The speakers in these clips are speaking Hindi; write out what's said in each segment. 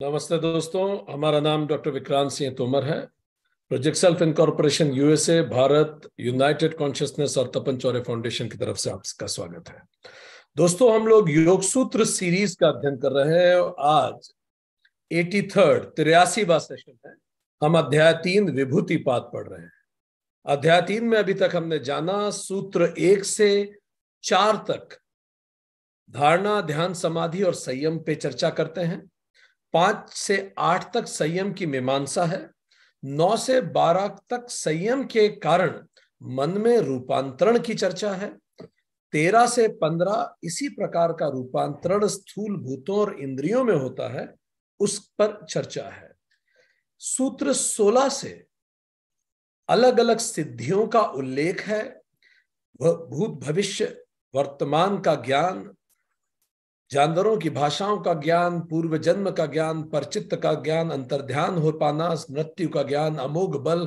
नमस्ते दोस्तों, हमारा नाम डॉक्टर विक्रांत सिंह तोमर है। Project self incorporation USA, Bharat, United consciousness और तपन चौरे फाउंडेशन की तरफ से आपका स्वागत है। दोस्तों, हम लोग योग सूत्र सीरीज का अध्ययन कर रहे हैं और आज 83वां सेशन है। हम अध्याय 3 विभूति पाद पढ़ रहे हैं। अध्याय 3 में अभी तक हमने जाना सूत्र 1 से 4 तक धारणा, ध्यान, समाधि और संयम पे चर्चा करते हैं। 5 से 8 तक संयम की मीमांसा है। 9 से 12 तक संयम के कारण मन में रूपांतरण की चर्चा है। 13 से 15 इसी प्रकार का रूपांतरण स्थूल भूतों और इंद्रियों में होता है, उस पर चर्चा है। सूत्र 16 से अलग अलग सिद्धियों का उल्लेख है। भूत, भविष्य, वर्तमान का ज्ञान, जानवरों की भाषाओं का ज्ञान, पूर्व जन्म का ज्ञान, परचित्त का ज्ञान, अंतर्ध्यान हो पाना, मृत्यु का ज्ञान, अमोघ बल,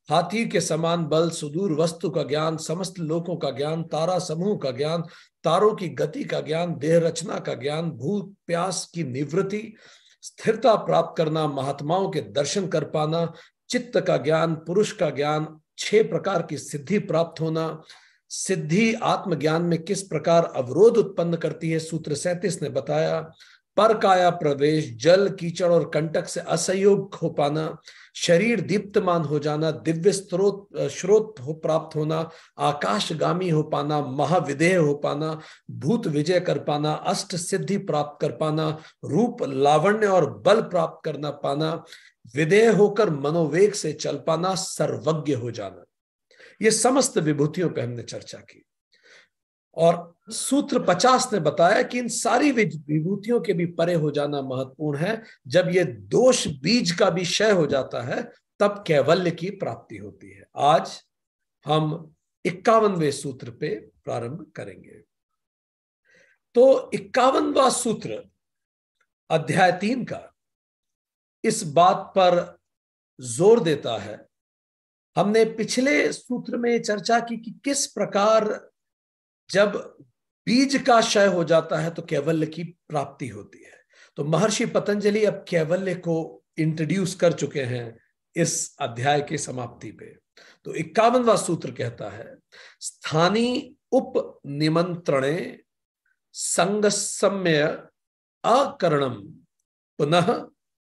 हाथी के समान बल, सुदूर वस्तु का ज्ञान, समस्त लोकों का ज्ञान, तारा समूह का ज्ञान, तारों की गति का ज्ञान, देह रचना का ज्ञान, भूख प्यास की निवृत्ति, स्थिरता प्राप्त करना, महात्माओं के दर्शन कर पाना, चित्त का ज्ञान, पुरुष का ज्ञान, 6 प्रकार की सिद्धि प्राप्त होना, सिद्धि आत्मज्ञान में किस प्रकार अवरोध उत्पन्न करती है, सूत्र 37 ने बताया। पर काया प्रवेश, जल, कीचड़ और कंटक से असहयोग हो पाना, शरीर दीप्तमान हो जाना, दिव्य स्रोत हो प्राप्त होना, आकाशगामी हो पाना, महाविदेह हो पाना, भूत विजय कर पाना, अष्ट सिद्धि प्राप्त कर पाना, रूप लावण्य और बल प्राप्त करना पाना, विदेह होकर मनोवेग से चल पाना, सर्वज्ञ हो जाना। ये समस्त विभूतियों पर हमने चर्चा की और सूत्र 50 ने बताया कि इन सारी विभूतियों के भी परे हो जाना महत्वपूर्ण है। जब ये दोष बीज का भी क्षय हो जाता है तब कैवल्य की प्राप्ति होती है। आज हम 51वें सूत्र पे प्रारंभ करेंगे। तो 51वां सूत्र अध्याय 3 का इस बात पर जोर देता है। हमने पिछले सूत्र में चर्चा की कि किस प्रकार जब बीज का क्षय हो जाता है तो कैवल्य की प्राप्ति होती है। तो महर्षि पतंजलि अब कैवल्य को इंट्रोड्यूस कर चुके हैं इस अध्याय की समाप्ति पे। तो 51वां सूत्र कहता है, स्थानी उप निमंत्रणे संगसम्य अकरणम पुनः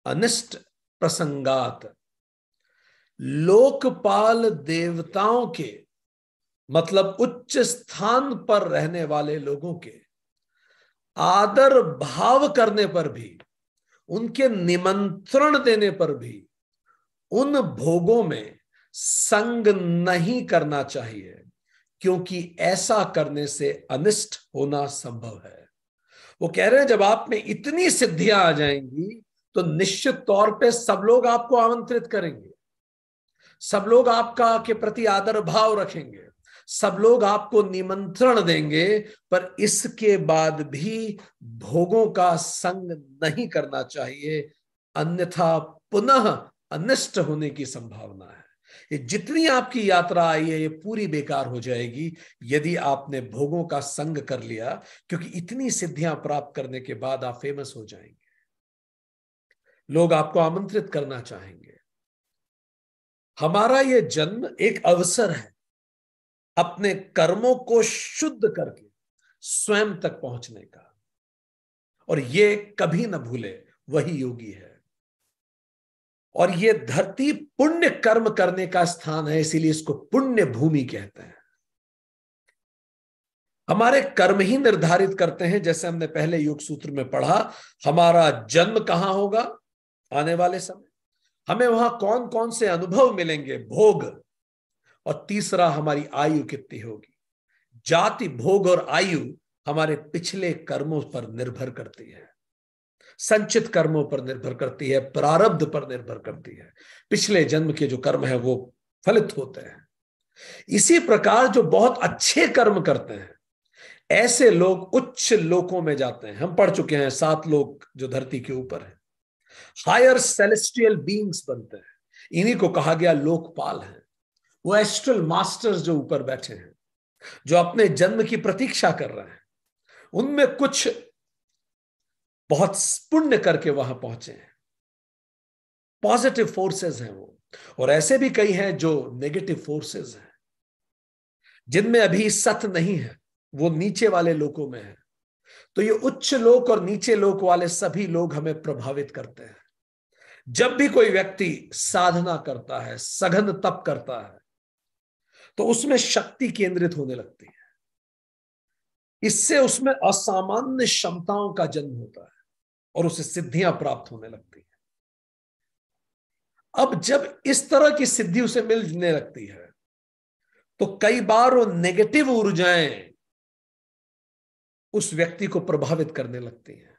अनिष्ट प्रसंगात। लोकपाल देवताओं के मतलब उच्च स्थान पर रहने वाले लोगों के आदर भाव करने पर भी, उनके निमंत्रण देने पर भी उन भोगों में संग नहीं करना चाहिए, क्योंकि ऐसा करने से अनिष्ट होना संभव है। वो कह रहे हैं जब आप में इतनी सिद्धियां आ जाएंगी तो निश्चित तौर पे सब लोग आपको आमंत्रित करेंगे, सब लोग आपका के प्रति आदर भाव रखेंगे, सब लोग आपको निमंत्रण देंगे, पर इसके बाद भी भोगों का संग नहीं करना चाहिए, अन्यथा पुनः अनिष्ट होने की संभावना है। ये जितनी आपकी यात्रा आई है ये पूरी बेकार हो जाएगी यदि आपने भोगों का संग कर लिया, क्योंकि इतनी सिद्धियां प्राप्त करने के बाद आप फेमस हो जाएंगे, लोग आपको आमंत्रित करना चाहेंगे। हमारा ये जन्म एक अवसर है अपने कर्मों को शुद्ध करके स्वयं तक पहुंचने का, और ये कभी न भूले वही योगी है। और ये धरती पुण्य कर्म करने का स्थान है, इसीलिए इसको पुण्य भूमि कहते हैं। हमारे कर्म ही निर्धारित करते हैं, जैसे हमने पहले योग सूत्र में पढ़ा, हमारा जन्म कहां होगा आने वाले समय, हमें वहां कौन कौन से अनुभव मिलेंगे, भोग, और तीसरा हमारी आयु कितनी होगी। जाति, भोग और आयु हमारे पिछले कर्मों पर निर्भर करती है, संचित कर्मों पर निर्भर करती है, प्रारब्ध पर निर्भर करती है। पिछले जन्म के जो कर्म है वो फलित होते हैं। इसी प्रकार जो बहुत अच्छे कर्म करते हैं ऐसे लोग उच्च लोकों में जाते हैं। हम पढ़ चुके हैं 7 लोक जो धरती के ऊपर है, हायर सेलेस्टियल बीइंग्स बनते हैं, इन्हीं को कहा गया लोकपाल है। वो एस्ट्रल मास्टर्स जो ऊपर बैठे हैं, जो अपने जन्म की प्रतीक्षा कर रहे हैं, उनमें कुछ बहुत पुण्य करके वहां पहुंचे हैं, पॉजिटिव फोर्सेस हैं वो, और ऐसे भी कई हैं जो नेगेटिव फोर्सेस हैं, जिनमें अभी सत नहीं है, वो नीचे वाले लोकों में है। तो ये उच्च लोक और नीचे लोक वाले सभी लोग हमें प्रभावित करते हैं। जब भी कोई व्यक्ति साधना करता है, सघन तप करता है, तो उसमें शक्ति केंद्रित होने लगती है। इससे उसमें असामान्य क्षमताओं का जन्म होता है और उसे सिद्धियां प्राप्त होने लगती हैं। अब जब इस तरह की सिद्धि उसे मिलने लगती है, तो कई बार वो नेगेटिव ऊर्जाएं उस व्यक्ति को प्रभावित करने लगती हैं।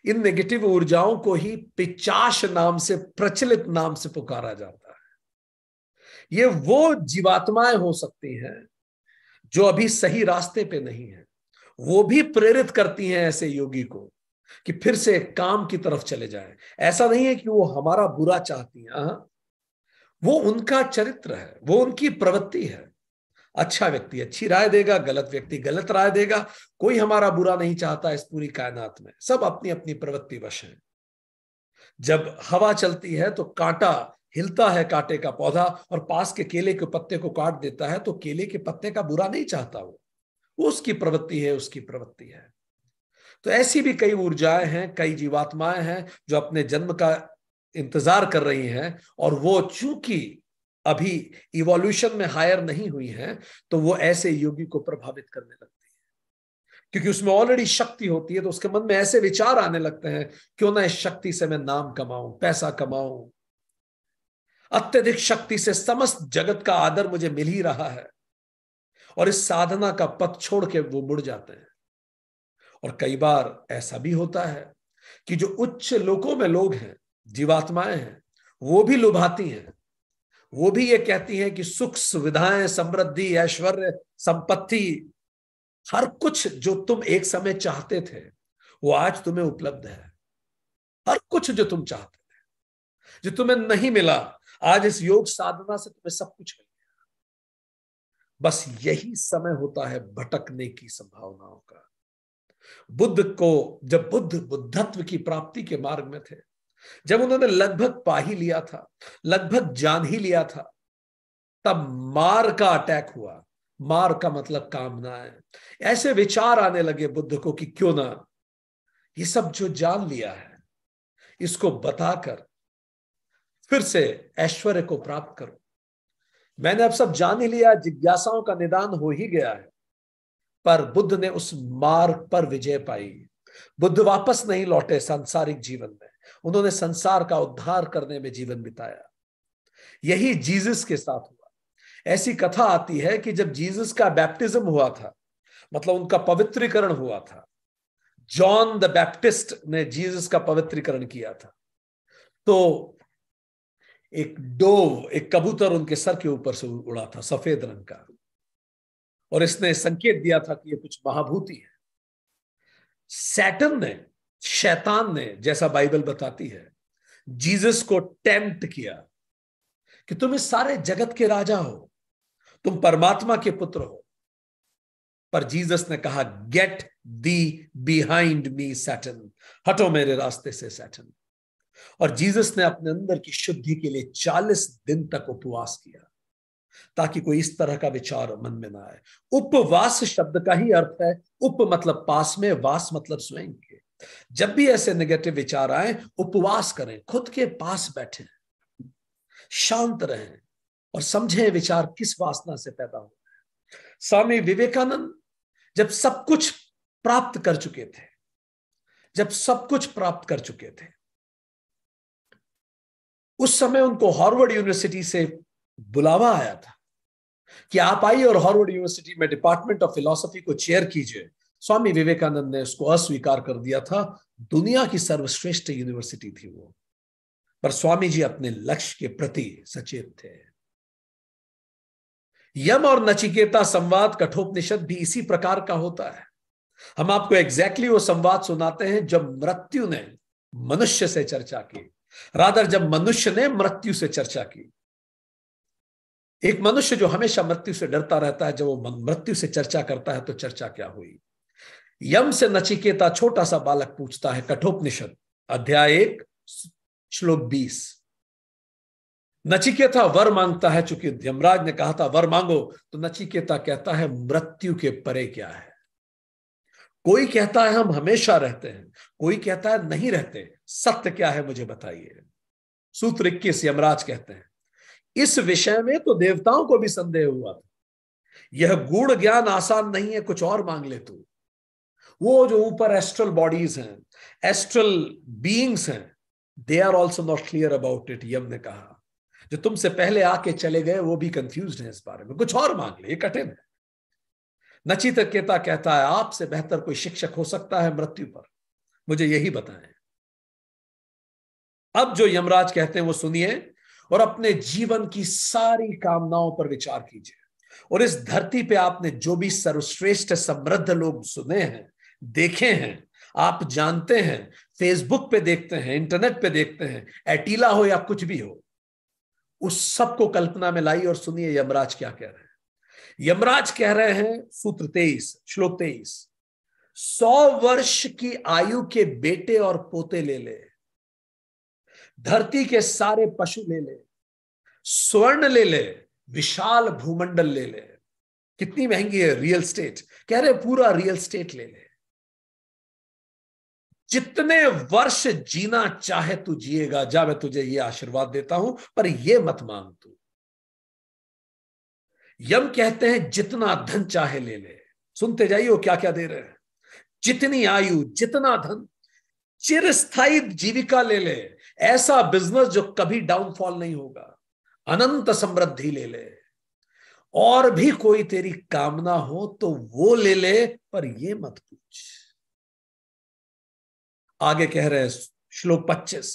इन नेगेटिव ऊर्जाओं को ही पिशाच नाम से, प्रचलित नाम से पुकारा जाता है। ये वो जीवात्माएं हो सकती हैं जो अभी सही रास्ते पे नहीं है। वो भी प्रेरित करती हैं ऐसे योगी को कि फिर से काम की तरफ चले जाएं। ऐसा नहीं है कि वो हमारा बुरा चाहती हैं, वो उनका चरित्र है, वो उनकी प्रवृत्ति है। अच्छा व्यक्ति अच्छी राय देगा, गलत व्यक्ति गलत राय देगा। कोई हमारा बुरा नहीं चाहता इस पूरी कायनात में, सब अपनी अपनी प्रवृत्ति वश हैं। जब हवा चलती है तो कांटा हिलता है, कांटे का पौधा, और पास के केले के पत्ते को काट देता है, तो केले के पत्ते का बुरा नहीं चाहता वो उसकी प्रवृत्ति है, उसकी प्रवृत्ति है। तो ऐसी भी कई ऊर्जाएं हैं, कई जीवात्माएं हैं जो अपने जन्म का इंतजार कर रही हैं, और वो चूंकि अभी इवोल्यूशन में हायर नहीं हुई हैं, तो वो ऐसे योगी को प्रभावित करने लगती है। क्योंकि उसमें ऑलरेडी शक्ति होती है, तो उसके मन में ऐसे विचार आने लगते हैं, क्यों ना इस शक्ति से मैं नाम कमाऊं, पैसा कमाऊं। अत्यधिक शक्ति से समस्त जगत का आदर मुझे मिल ही रहा है, और इस साधना का पथ छोड़ के वो मुड़ जाते हैं। और कई बार ऐसा भी होता है कि जो उच्च लोकों में लोग हैं, जीवात्माएं हैं, वो भी लुभाती हैं। वो भी ये कहती हैं कि सुख सुविधाएं, समृद्धि, ऐश्वर्य, संपत्ति, हर कुछ जो तुम एक समय चाहते थे वो आज तुम्हें उपलब्ध है। हर कुछ जो तुम चाहते थे, जो तुम्हें नहीं मिला, आज इस योग साधना से तुम्हें सब कुछ मिल गया। बस यही समय होता है भटकने की संभावनाओं का। बुद्ध को, जब बुद्ध बुद्धत्व की प्राप्ति के मार्ग में थे, जब उन्होंने लगभग पा ही लिया था, लगभग जान ही लिया था, तब मार का अटैक हुआ। मार का मतलब कामनाएं। ऐसे विचार आने लगे बुद्ध को कि क्यों ना ये सब जो जान लिया है इसको बताकर फिर से ऐश्वर्य को प्राप्त करो। मैंने अब सब जान ही लिया, जिज्ञासाओं का निदान हो ही गया है। पर बुद्ध ने उस मार्ग पर विजय पाई। बुद्ध वापस नहीं लौटे सांसारिक जीवन में, उन्होंने संसार का उद्धार करने में जीवन बिताया। यही जीसस के साथ हुआ। ऐसी कथा आती है कि जब जीसस का बैप्टिज्म हुआ था, मतलब उनका पवित्रीकरण हुआ था, जॉन द बैप्टिस्ट ने जीसस का पवित्रीकरण किया था, तो एक डोव, एक कबूतर उनके सर के ऊपर से उड़ा था, सफेद रंग का, और इसने संकेत दिया था कि ये कुछ महाभूति है। सैटन ने, शैतान ने, जैसा बाइबल बताती है, जीसस को टेम्प्ट किया कि तुम इस सारे जगत के राजा हो, तुम परमात्मा के पुत्र हो। पर जीसस ने कहा, get thee behind me Satan, हटो मेरे रास्ते से सैटन। और जीसस ने अपने अंदर की शुद्धि के लिए 40 दिन तक उपवास किया, ताकि कोई इस तरह का विचार मन में ना आए। उपवास शब्द का ही अर्थ है, उप मतलब पास में, वास मतलब स्वयं के। जब भी ऐसे नेगेटिव विचार आए, उपवास करें, खुद के पास बैठें, शांत रहें और समझें विचार किस वासना से पैदा हो। स्वामी विवेकानंद जब सब कुछ प्राप्त कर चुके थे, जब सब कुछ प्राप्त कर चुके थे, उस समय उनको हार्वर्ड यूनिवर्सिटी से बुलावा आया था कि आप आइए और हार्वर्ड यूनिवर्सिटी में डिपार्टमेंट ऑफ फिलॉसफी को चेयर कीजिए। स्वामी विवेकानंद ने उसको अस्वीकार कर दिया था। दुनिया की सर्वश्रेष्ठ यूनिवर्सिटी थी वो, पर स्वामी जी अपने लक्ष्य के प्रति सचेत थे। यम और नचिकेता संवाद कठोपनिषद भी इसी प्रकार का होता है। हम आपको एग्जैक्टली वो संवाद सुनाते हैं जब मृत्यु ने मनुष्य से चर्चा की, रादर जब मनुष्य ने मृत्यु से चर्चा की। एक मनुष्य जो हमेशा मृत्यु से डरता रहता है, जब वो मृत्यु से चर्चा करता है तो चर्चा क्या हुई। यम से नचिकेता छोटा सा बालक पूछता है, कठोपनिषद अध्याय 1 श्लोक 20, नचिकेता वर मांगता है, चूंकि यमराज ने कहा था वर मांगो, तो नचिकेता कहता है मृत्यु के परे क्या है। कोई कहता है हम हमेशा रहते हैं, कोई कहता है नहीं रहते, सत्य क्या है मुझे बताइए। सूत्र 21 यमराज कहते हैं, इस विषय में तो देवताओं को भी संदेह हुआ था, यह गूढ़ ज्ञान आसान नहीं है, कुछ और मांग ले तू। वो जो ऊपर एस्ट्रल बॉडीज हैं, एस्ट्रल बीइंग्स हैं, they are also not clear about it. Yama ने कहा जो तुमसे पहले आके चले गए वो भी कंफ्यूज हैं इस बारे में, कुछ और मांग ले, ये कठिन है। नचिकेता कहता है आपसे बेहतर कोई शिक्षक हो सकता है मृत्यु पर, मुझे यही बताएं। अब जो यमराज कहते हैं वो सुनिए और अपने जीवन की सारी कामनाओं पर विचार कीजिए। और इस धरती पे आपने जो भी सर्वश्रेष्ठ समृद्ध लोग सुने हैं, देखे हैं, आप जानते हैं, फेसबुक पे देखते हैं, इंटरनेट पे देखते हैं, एटीला हो या कुछ भी हो, उस सब को कल्पना में लाई और सुनिए यमराज क्या कह रहे हैं। यमराज कह रहे हैं, सूत्र 23 श्लोक 23, 100 वर्ष की आयु के बेटे और पोते ले ले, धरती के सारे पशु ले ले, स्वर्ण ले ले, विशाल भूमंडल ले ले। कितनी महंगी है रियल स्टेट, कह रहे पूरा रियल स्टेट ले ले। जितने वर्ष जीना चाहे तू जिएगा, जा मैं तुझे ये आशीर्वाद देता हूं, पर ये मत मांग तू। यम कहते हैं जितना धन चाहे ले ले। सुनते जाइए वो क्या क्या दे रहे हैं। जितनी आयु, जितना धन, चिरस्थायी जीविका ले ले, ऐसा बिजनेस जो कभी डाउनफॉल नहीं होगा, अनंत समृद्धि ले ले, और भी कोई तेरी कामना हो तो वो ले ले, पर ये मत पूछ। आगे कह रहे हैं श्लोक 25,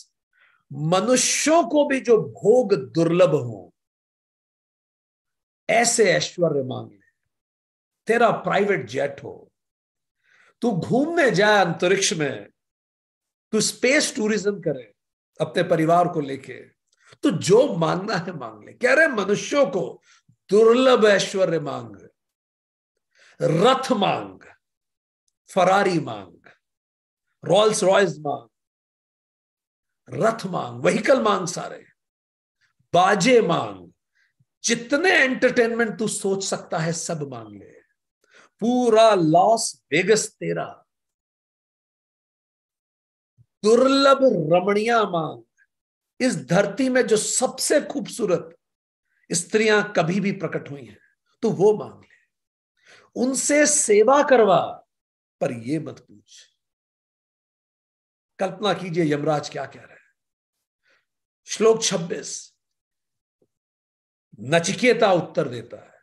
मनुष्यों को भी जो भोग दुर्लभ हो ऐसे ऐश्वर्य मांग ले। तेरा प्राइवेट जेट हो, तू घूमने जाए अंतरिक्ष में, तू स्पेस टूरिज्म करे अपने परिवार को लेके, तो जो मांगना है मांग ले। कह रहे मनुष्यों को दुर्लभ ऐश्वर्य मांग, रथ मांग, फरारी मांग, रॉल्स रॉयस मांग, रथ मांग, व्हीकल मांग, सारे बाजे मांग, जितने एंटरटेनमेंट तू सोच सकता है सब मांग ले। पूरा लॉस वेगस तेरा, दुर्लभ रमणिया मांग, इस धरती में जो सबसे खूबसूरत स्त्रियां कभी भी प्रकट हुई हैं तो वो मांग ले। उनसे सेवा करवा, पर ये मत पूछ। कल्पना कीजिए यमराज क्या कह रहे हैं। श्लोक 26, नचिकेता उत्तर देता है,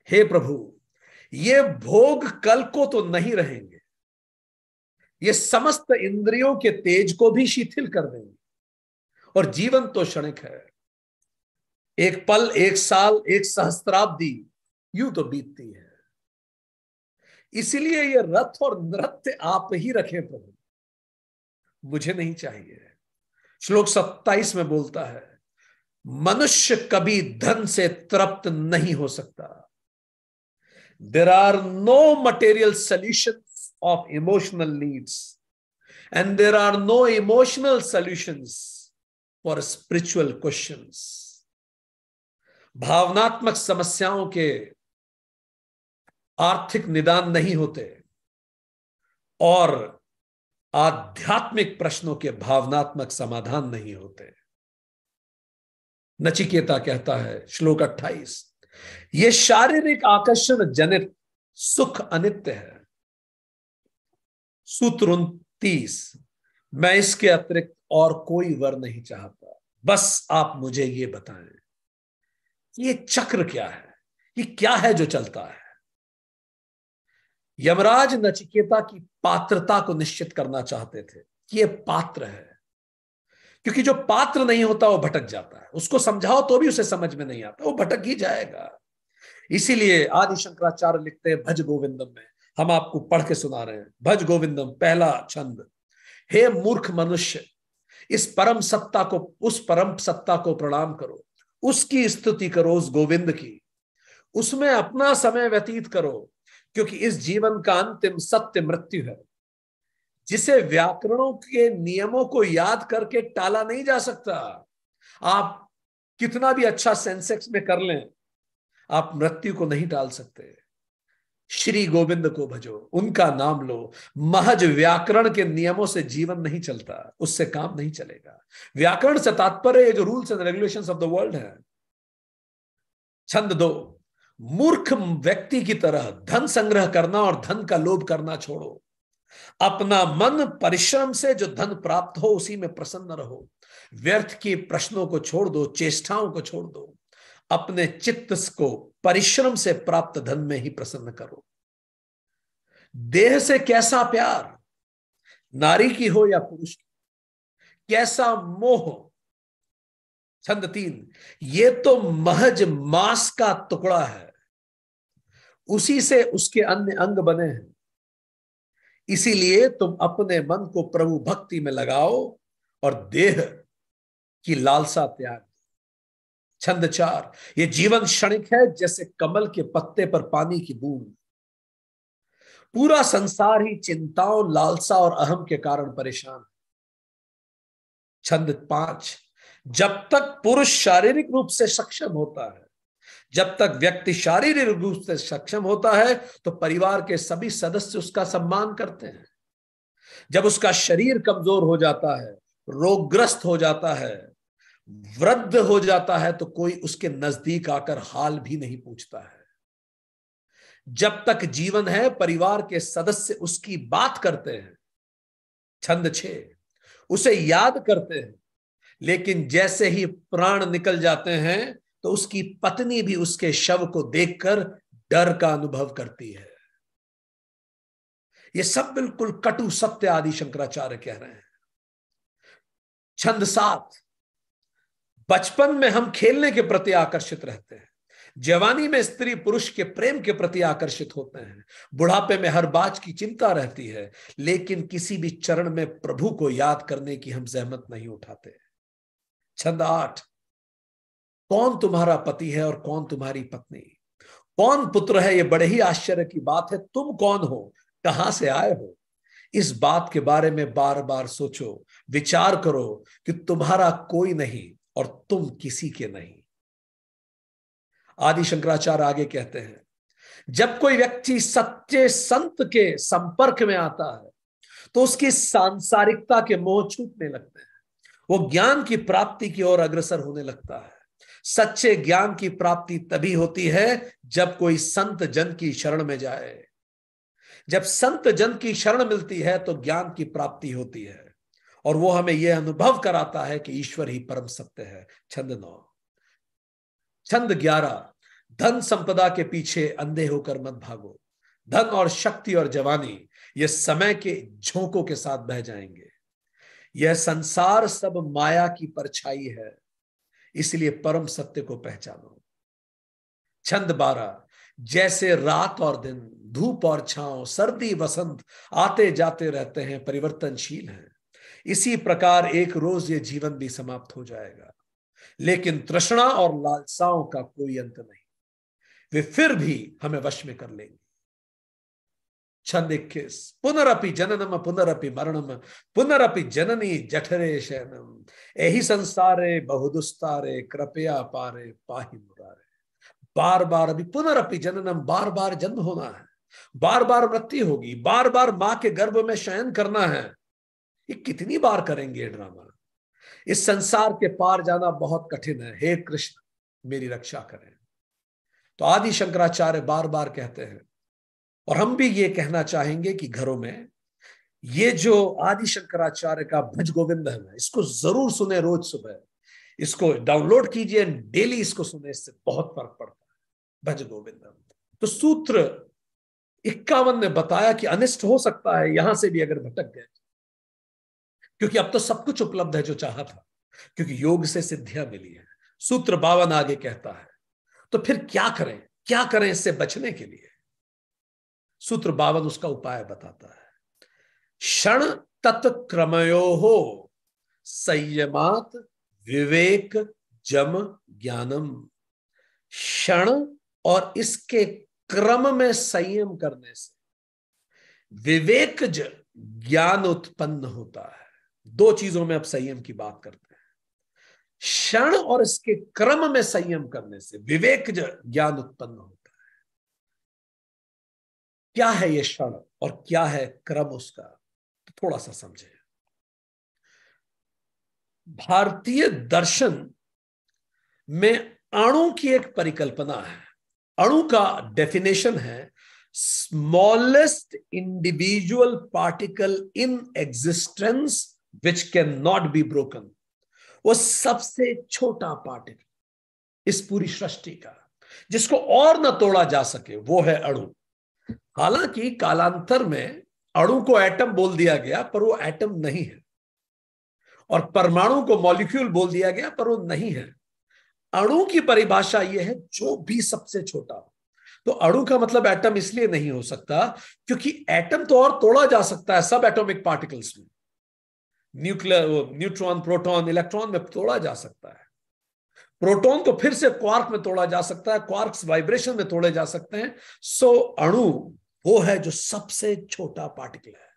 हे प्रभु ये भोग कल को तो नहीं रहेंगे, ये समस्त इंद्रियों के तेज को भी शिथिल कर देंगे, और जीवन तो क्षणिक है। एक पल, एक साल, एक सहस्त्राब्दी यूं तो बीतती है। इसीलिए ये रथ और नृत्य आप ही रखें प्रभु, मुझे नहीं चाहिए। श्लोक 27 में बोलता है, मनुष्य कभी धन से तृप्त नहीं हो सकता। There are no material solutions of emotional needs and there are no emotional solutions for spiritual questions. भावनात्मक समस्याओं के आर्थिक निदान नहीं होते और आध्यात्मिक प्रश्नों के भावनात्मक समाधान नहीं होते। नचिकेता कहता है श्लोक 28, ये शारीरिक आकर्षण जनित सुख अनित्य है। सूत्र 29, मैं इसके अतिरिक्त और कोई वर नहीं चाहता, बस आप मुझे ये बताएं ये चक्र क्या है, ये क्या है जो चलता है। यमराज नचिकेता की पात्रता को निश्चित करना चाहते थे कि ये पात्र है, क्योंकि जो पात्र नहीं होता वो भटक जाता है। उसको समझाओ तो भी उसे समझ में नहीं आता, वो भटक ही जाएगा। इसीलिए आदि शंकराचार्य लिखते हैं भज गोविंदम में, हम आपको पढ़ के सुना रहे हैं, भज गोविंदम पहला छंद, हे मूर्ख मनुष्य इस परम सत्ता को, उस परम सत्ता को प्रणाम करो, उसकी स्तुति करो, उस गोविंद की, उसमें अपना समय व्यतीत करो, क्योंकि इस जीवन का अंतिम सत्य मृत्यु है, जिसे व्याकरणों के नियमों को याद करके टाला नहीं जा सकता। आप कितना भी अच्छा सेंसेक्स में कर लें, आप मृत्यु को नहीं टाल सकते। श्री गोविंद को भजो, उनका नाम लो। महज व्याकरण के नियमों से जीवन नहीं चलता, उससे काम नहीं चलेगा। व्याकरण से तात्पर्य ये जो rules and regulations of the world है। छंद 2, मूर्ख व्यक्ति की तरह धन संग्रह करना और धन का लोभ करना छोड़ो। अपना मन परिश्रम से जो धन प्राप्त हो उसी में प्रसन्न रहो। व्यर्थ के प्रश्नों को छोड़ दो, चेष्टाओं को छोड़ दो। अपने चित्त को परिश्रम से प्राप्त धन में ही प्रसन्न करो। देह से कैसा प्यार, नारी की हो या पुरुष की, कैसा मोह। छंद 3, ये तो महज मांस का टुकड़ा है, उसी से उसके अन्य अंग बने हैं। इसीलिए तुम अपने मन को प्रभु भक्ति में लगाओ और देह की लालसा त्याग। छंद 4, ये जीवन क्षणिक है, जैसे कमल के पत्ते पर पानी की बूंद। पूरा संसार ही चिंताओं, लालसा और अहम के कारण परेशान। छंद 5, जब तक पुरुष शारीरिक रूप से सक्षम होता है, जब तक व्यक्ति शारीरिक रूप से सक्षम होता है, तो परिवार के सभी सदस्य उसका सम्मान करते हैं। जब उसका शरीर कमजोर हो जाता है, रोगग्रस्त हो जाता है, वृद्ध हो जाता है, तो कोई उसके नजदीक आकर हाल भी नहीं पूछता है। जब तक जीवन है, परिवार के सदस्य उसकी बात करते हैं। छंद 6, उसे याद करते हैं, लेकिन जैसे ही प्राण निकल जाते हैं तो उसकी पत्नी भी उसके शव को देखकर डर का अनुभव करती है। ये सब बिल्कुल कटु सत्य आदि शंकराचार्य कह रहे हैं। छंद 7, बचपन में हम खेलने के प्रति आकर्षित रहते हैं, जवानी में स्त्री पुरुष के प्रेम के प्रति आकर्षित होते हैं, बुढ़ापे में हर बात की चिंता रहती है, लेकिन किसी भी चरण में प्रभु को याद करने की हम जहमत नहीं उठाते। छंद 8, कौन तुम्हारा पति है और कौन तुम्हारी पत्नी, कौन पुत्र है, यह बड़े ही आश्चर्य की बात है। तुम कौन हो, कहां से आए हो, इस बात के बारे में बार बार सोचो, विचार करो कि तुम्हारा कोई नहीं और तुम किसी के नहीं। आदि शंकराचार्य आगे कहते हैं, जब कोई व्यक्ति सच्चे संत के संपर्क में आता है तो उसकी सांसारिकता के मोह छूटने लगते हैं, वो ज्ञान की प्राप्ति की ओर अग्रसर होने लगता है। सच्चे ज्ञान की प्राप्ति तभी होती है जब कोई संत जन की शरण में जाए। जब संत जन की शरण मिलती है तो ज्ञान की प्राप्ति होती है, और वो हमें यह अनुभव कराता है कि ईश्वर ही परम सत्य है। छंद 9, छंद 11, धन संपदा के पीछे अंधे होकर मत भागो। धन और शक्ति और जवानी ये समय के झोंकों के साथ बह जाएंगे। यह संसार सब माया की परछाई है, इसलिए परम सत्य को पहचानो। छंद 12, जैसे रात और दिन, धूप और छांव, सर्दी वसंत आते जाते रहते हैं, परिवर्तनशील हैं, इसी प्रकार एक रोज ये जीवन भी समाप्त हो जाएगा, लेकिन तृष्णा और लालसाओं का कोई अंत नहीं, वे फिर भी हमें वश में कर लेंगे। छंद 21, पुनरपि जननम पुनरपि मरणम, पुनरपि जननी जठरे शयनम, एहि संसारे बहुदुस्तारे, कृपया पारे पाहि मुरारे। बार बार अभी पुनरपि जननम, बार बार जन्म होना है, बार बार मृत्यु होगी, बार बार मां के गर्भ में शयन करना है। ये कितनी बार करेंगे ड्रामा। इस संसार के पार जाना बहुत कठिन है, हे कृष्ण मेरी रक्षा करें। तो आदि शंकराचार्य बार बार कहते हैं, और हम भी ये कहना चाहेंगे कि घरों में ये जो आदि शंकराचार्य का भज गोविंद है ना, इसको जरूर सुने, रोज सुबह इसको डाउनलोड कीजिए, डेली इसको सुने, इससे बहुत फर्क पड़ता है। भज गोविंद। तो सूत्र 51 ने बताया कि अनिष्ट हो सकता है यहां से भी अगर भटक गए, क्योंकि अब तो सब कुछ उपलब्ध है जो चाहा था, क्योंकि योग से सिद्धियां मिली है। सूत्र 52 आगे कहता है, तो फिर क्या करें, क्या करें इससे बचने के लिए। सूत्र 52 उसका उपाय बताता है। क्षण तत्क्रमयोः संयमात विवेक जम ज्ञानम। क्षण और इसके क्रम में संयम करने से विवेकज ज्ञान उत्पन्न होता है। दो चीजों में अब संयम की बात करते हैं। क्षण और इसके क्रम में संयम करने से विवेक ज्ञान उत्पन्न होता है। क्या है ये क्षण और क्या है क्रम उसका, तो थोड़ा सा समझे। भारतीय दर्शन में अणु की एक परिकल्पना है। अणु का डेफिनेशन है smallest individual particle in existence which can not be broken. वो सबसे छोटा पार्टिकल इस पूरी सृष्टि का जिसको और न तोड़ा जा सके, वो है अणु। हालांकि कालांतर में अणु को एटम बोल दिया गया, पर वो एटम नहीं है, और परमाणु को मॉलिक्यूल बोल दिया गया, पर वो नहीं है। अणु की परिभाषा यह है जो भी सबसे छोटा हो। तो अणु का मतलब एटम इसलिए नहीं हो सकता क्योंकि एटम तो और तोड़ा जा सकता है सब एटॉमिक पार्टिकल्स में, न्यूट्रॉन, प्रोटॉन, इलेक्ट्रॉन में तोड़ा जा सकता है। प्रोटॉन को फिर से क्वार्क में तोड़ा जा सकता है, क्वार्क्स वाइब्रेशन में तोड़े जा सकते हैं। सो अणु वो है जो सबसे छोटा पार्टिकल है,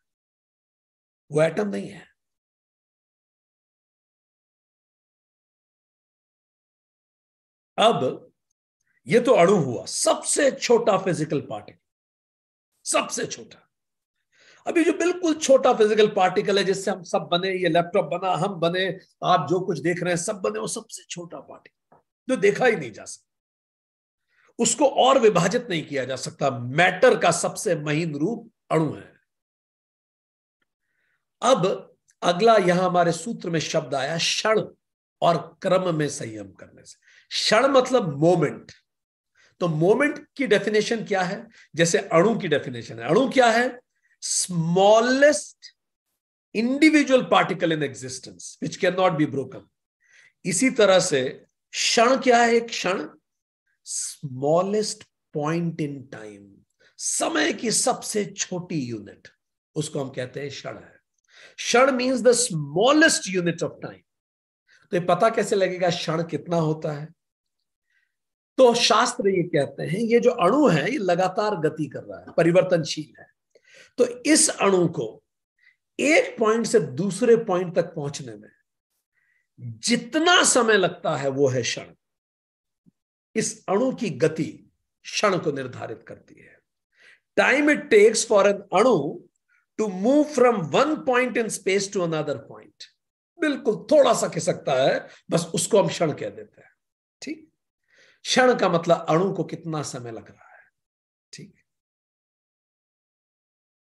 वो एटम नहीं है। अब ये तो अणु हुआ, सबसे छोटा फिजिकल पार्टिकल, सबसे छोटा। अभी जो बिल्कुल छोटा फिजिकल पार्टिकल है जिससे हम सब बने, ये लैपटॉप बना, हम बने, आप जो कुछ देख रहे हैं सब बने, वो सबसे छोटा पार्टिकल जो देखा ही नहीं जा सकता, उसको और विभाजित नहीं किया जा सकता। मैटर का सबसे महीन रूप अणु है। अब अगला यहां हमारे सूत्र में शब्द आया क्षण और क्रम में संयम करने से। क्षण मतलब मोमेंट। तो मोमेंट की डेफिनेशन क्या है? जैसे अणु की डेफिनेशन है, अणु क्या है? Smallest individual particle in existence which can not be broken. इसी तरह से क्षण क्या है? एक क्षण स्मॉलेस्ट पॉइंट इन टाइम, समय की सबसे छोटी यूनिट, उसको हम कहते हैं क्षण है। क्षण means the smallest unit of time. तो ये पता कैसे लगेगा क्षण कितना होता है? तो शास्त्र ये कहते हैं ये जो अणु है ये लगातार गति कर रहा है, परिवर्तनशील है। तो इस अणु को एक पॉइंट से दूसरे पॉइंट तक पहुंचने में जितना समय लगता है वो है क्षण। इस अणु की गति क्षण को निर्धारित करती है। Time it takes for an अणु to move from one point in space to another point. बिल्कुल थोड़ा सा खिसकता है, बस उसको हम क्षण कह देते हैं। ठीक, क्षण का मतलब अणु को कितना समय लग रहा है। ठीक,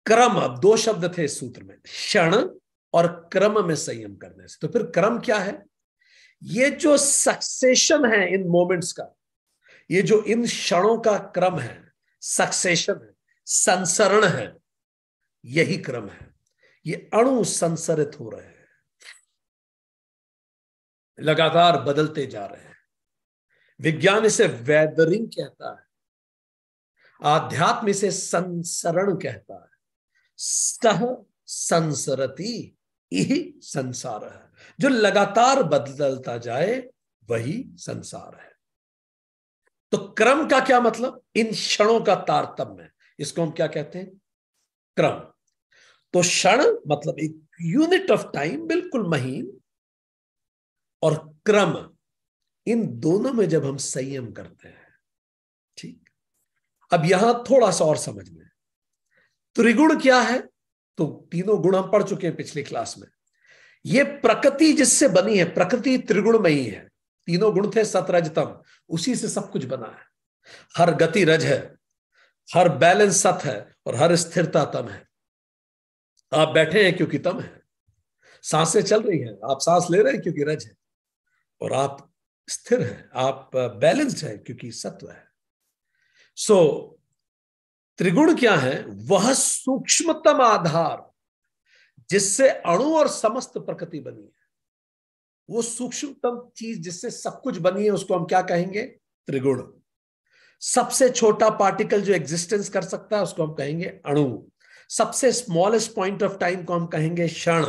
क्रम, अब दो शब्द थे इस सूत्र में, क्षण और क्रम में संयम करने से। तो फिर क्रम क्या है? ये जो सक्सेशन है इन मोमेंट्स का, ये जो इन क्षणों का क्रम है, सक्सेशन है, संसरण है, यही क्रम है। ये अणु संसरित हो रहे हैं, लगातार बदलते जा रहे हैं। विज्ञान इसे वेदरिंग कहता है, आध्यात्म इसे संसरण कहता है। सह संसरति यही संसार है, जो लगातार बदलता जाए वही संसार है। तो क्रम का क्या मतलब? इन क्षणों का तारतम्य, इसको हम क्या कहते हैं? क्रम। तो क्षण मतलब एक यूनिट ऑफ टाइम, बिल्कुल महीन, और क्रम, इन दोनों में जब हम संयम करते हैं। ठीक, अब यहां थोड़ा सा और समझ में, त्रिगुण क्या है? तो तीनों गुण हम पढ़ चुके हैं पिछली क्लास में। ये प्रकृति जिससे बनी है, प्रकृति त्रिगुणमयी है। तीनों गुण थे सतरजतम, उसी से सब कुछ बना है। हर गति रज है, हर बैलेंस सत है, और हर स्थिरता तम है। आप बैठे हैं क्योंकि तम है, सांसें चल रही हैं, आप सांस ले रहे हैं क्योंकि रज है, और आप स्थिर हैं, आप बैलेंस्ड है क्योंकि सत्व है। सो त्रिगुण क्या है? वह सूक्ष्मतम आधार जिससे अणु और समस्त प्रकृति बनी है। वो सूक्ष्मतम चीज जिससे सब कुछ बनी है, उसको हम क्या कहेंगे? त्रिगुण। सबसे छोटा पार्टिकल जो एग्जिस्टेंस कर सकता है उसको हम कहेंगे अणु। सबसे स्मॉलेस्ट पॉइंट ऑफ टाइम को हम कहेंगे क्षण,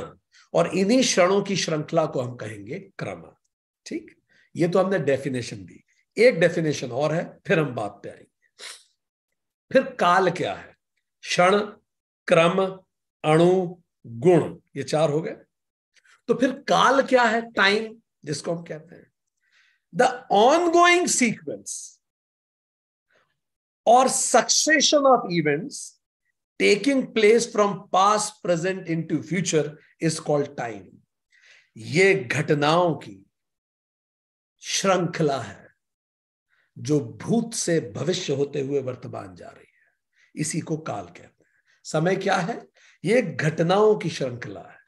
और इन्हीं क्षणों की श्रृंखला को हम कहेंगे क्रम। ठीक, ये तो हमने डेफिनेशन दी। एक डेफिनेशन और है, फिर हम बात पे आएंगे। फिर काल क्या है? क्षण, क्रम, अणु, गुण, ये चार हो गए। तो फिर काल क्या है? टाइम। जिसको हम कहते हैं द ऑनगोइंग सीक्वेंस और succession of events taking place from past present into future is called time. ये घटनाओं की श्रृंखला है जो भूत से भविष्य होते हुए वर्तमान जा रही है, इसी को काल कहते हैं। समय क्या है? ये घटनाओं की श्रृंखला है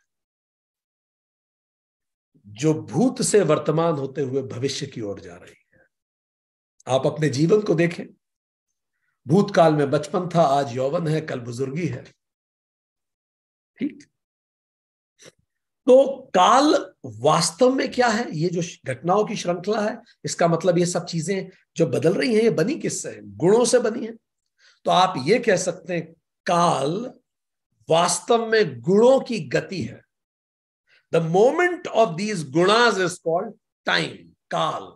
जो भूत से वर्तमान होते हुए भविष्य की ओर जा रही है। आप अपने जीवन को देखें, भूतकाल में बचपन था, आज यौवन है, कल बुजुर्गी है। ठीक, तो काल वास्तव में क्या है? ये जो घटनाओं की श्रृंखला है, इसका मतलब ये सब चीजें जो बदल रही हैं, ये बनी किससे है? गुणों से बनी है। तो आप ये कह सकते हैं काल वास्तव में गुणों की गति है। The moment of these gunas is called time, काल।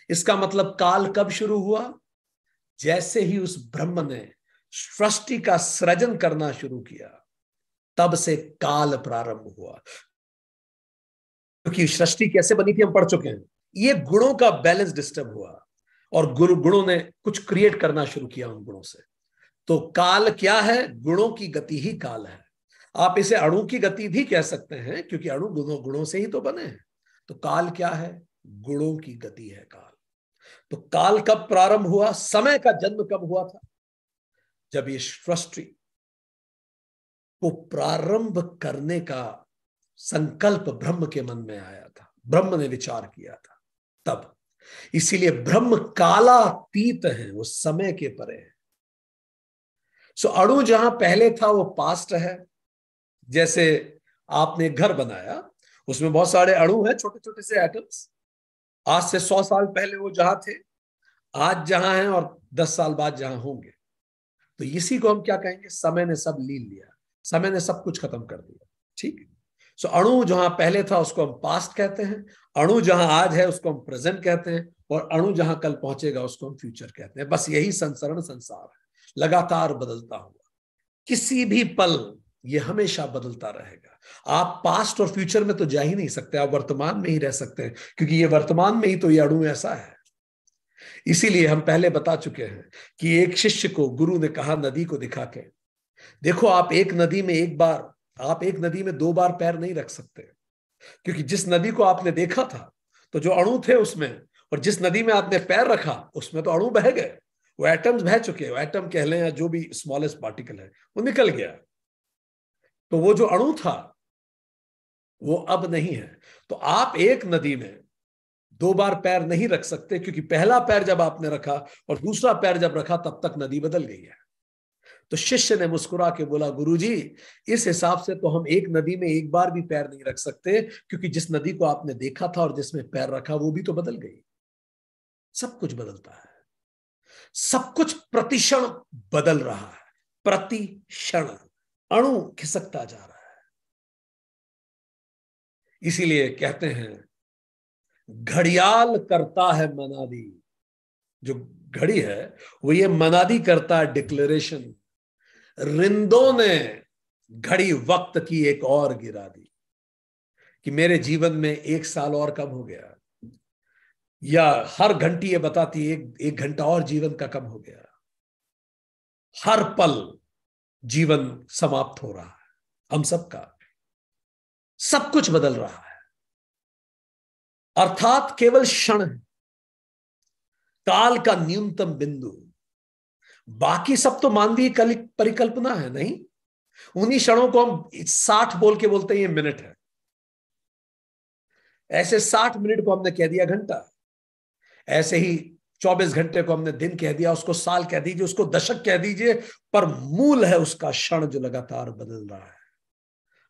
इसका मतलब काल कब शुरू हुआ? जैसे ही उस ब्रह्म ने सृष्टि का सृजन करना शुरू किया, तब से काल प्रारंभ हुआ। क्योंकि सृष्टि कैसे बनी थी हम पढ़ चुके हैं। ये गुणों का बैलेंस डिस्टर्ब हुआ और गुणों ने कुछ क्रिएट करना शुरू किया उन गुणों से। तो काल क्या है? गुणों की गति ही काल है। आप इसे अणु की गति भी कह सकते हैं, क्योंकि अणु गुणों से ही तो बने हैं। तो काल क्या है? गुणों की गति है काल। तो काल कब प्रारंभ हुआ? समय का जन्म कब हुआ था? जब ये सृष्टि को प्रारंभ करने का संकल्प ब्रह्म के मन में आया था, ब्रह्म ने विचार किया था तब। इसीलिए ब्रह्म कालातीत है, वो समय के परे है। सो अणु जहां पहले था वो पास्ट है। जैसे आपने घर बनाया, उसमें बहुत सारे अणु हैं, छोटे छोटे से एटम्स। आज से 100 साल पहले वो जहां थे, आज जहां हैं, और 10 साल बाद जहां होंगे। तो इसी को हम क्या कहेंगे? समय ने सब लीन लिया, समय ने सब कुछ खत्म कर दिया। ठीक। सो अणु जहां पहले था उसको हम पास्ट कहते हैं, अणु जहां आज है उसको हम प्रेजेंट कहते हैं, और अणु जहां कल पहुंचेगा उसको हम फ्यूचर कहते हैं। बस यही संसरण संसार है, लगातार बदलता हुआ। किसी भी पल ये हमेशा बदलता रहेगा। आप पास्ट और फ्यूचर में तो जा ही नहीं सकते, आप वर्तमान में ही रह सकते हैं, क्योंकि ये वर्तमान में ही तो ये अणु ऐसा है। इसीलिए हम पहले बता चुके हैं कि एक शिष्य को गुरु ने कहा नदी को दिखा के, देखो आप एक नदी में 2 बार पैर नहीं रख सकते, क्योंकि जिस नदी को आपने देखा था तो जो अणु थे उसमें, और जिस नदी में आपने पैर रखा उसमें तो अणु बह गए, वो एटम्स बह चुके, वो एटम कह लें या जो भी स्मॉलेस्ट पार्टिकल है वो निकल गया। तो वो जो अणु था वो अब नहीं है। तो आप एक नदी में 2 बार पैर नहीं रख सकते, क्योंकि पहला पैर जब आपने रखा और दूसरा पैर जब रखा तब तक नदी बदल गई है। तो शिष्य ने मुस्कुरा के बोला, गुरुजी इस हिसाब से तो हम एक नदी में एक बार भी पैर नहीं रख सकते, क्योंकि जिस नदी को आपने देखा था और जिसमें पैर रखा वो भी तो बदल गई। सब कुछ बदलता है, सब कुछ प्रतिक्षण बदल रहा है, प्रतिक्षण अणु खिसकता जा रहा है। इसीलिए कहते हैं घड़ियाल करता है मनादी। जो घड़ी है वो ये मनादी करता है, डिक्लेरेशन। रिंदों ने घड़ी वक्त की एक और गिरा दी कि मेरे जीवन में 1 साल और कम हो गया, या हर घंटी ये बताती है एक घंटा और जीवन का कम हो गया। हर पल जीवन समाप्त हो रहा है, हम सबका, सब कुछ बदल रहा है। अर्थात केवल क्षण है, काल का न्यूनतम बिंदु। बाकी सब तो मानवीय परिकल्पना है। नहीं, उन्हीं क्षणों को हम 60 बोल के बोलते हैं ये मिनट है। ऐसे 60 मिनट को हमने कह दिया घंटा, ऐसे ही 24 घंटे को हमने दिन कह दिया, उसको साल कह दीजिए, उसको दशक कह दीजिए, पर मूल है उसका क्षण जो लगातार बदल रहा है,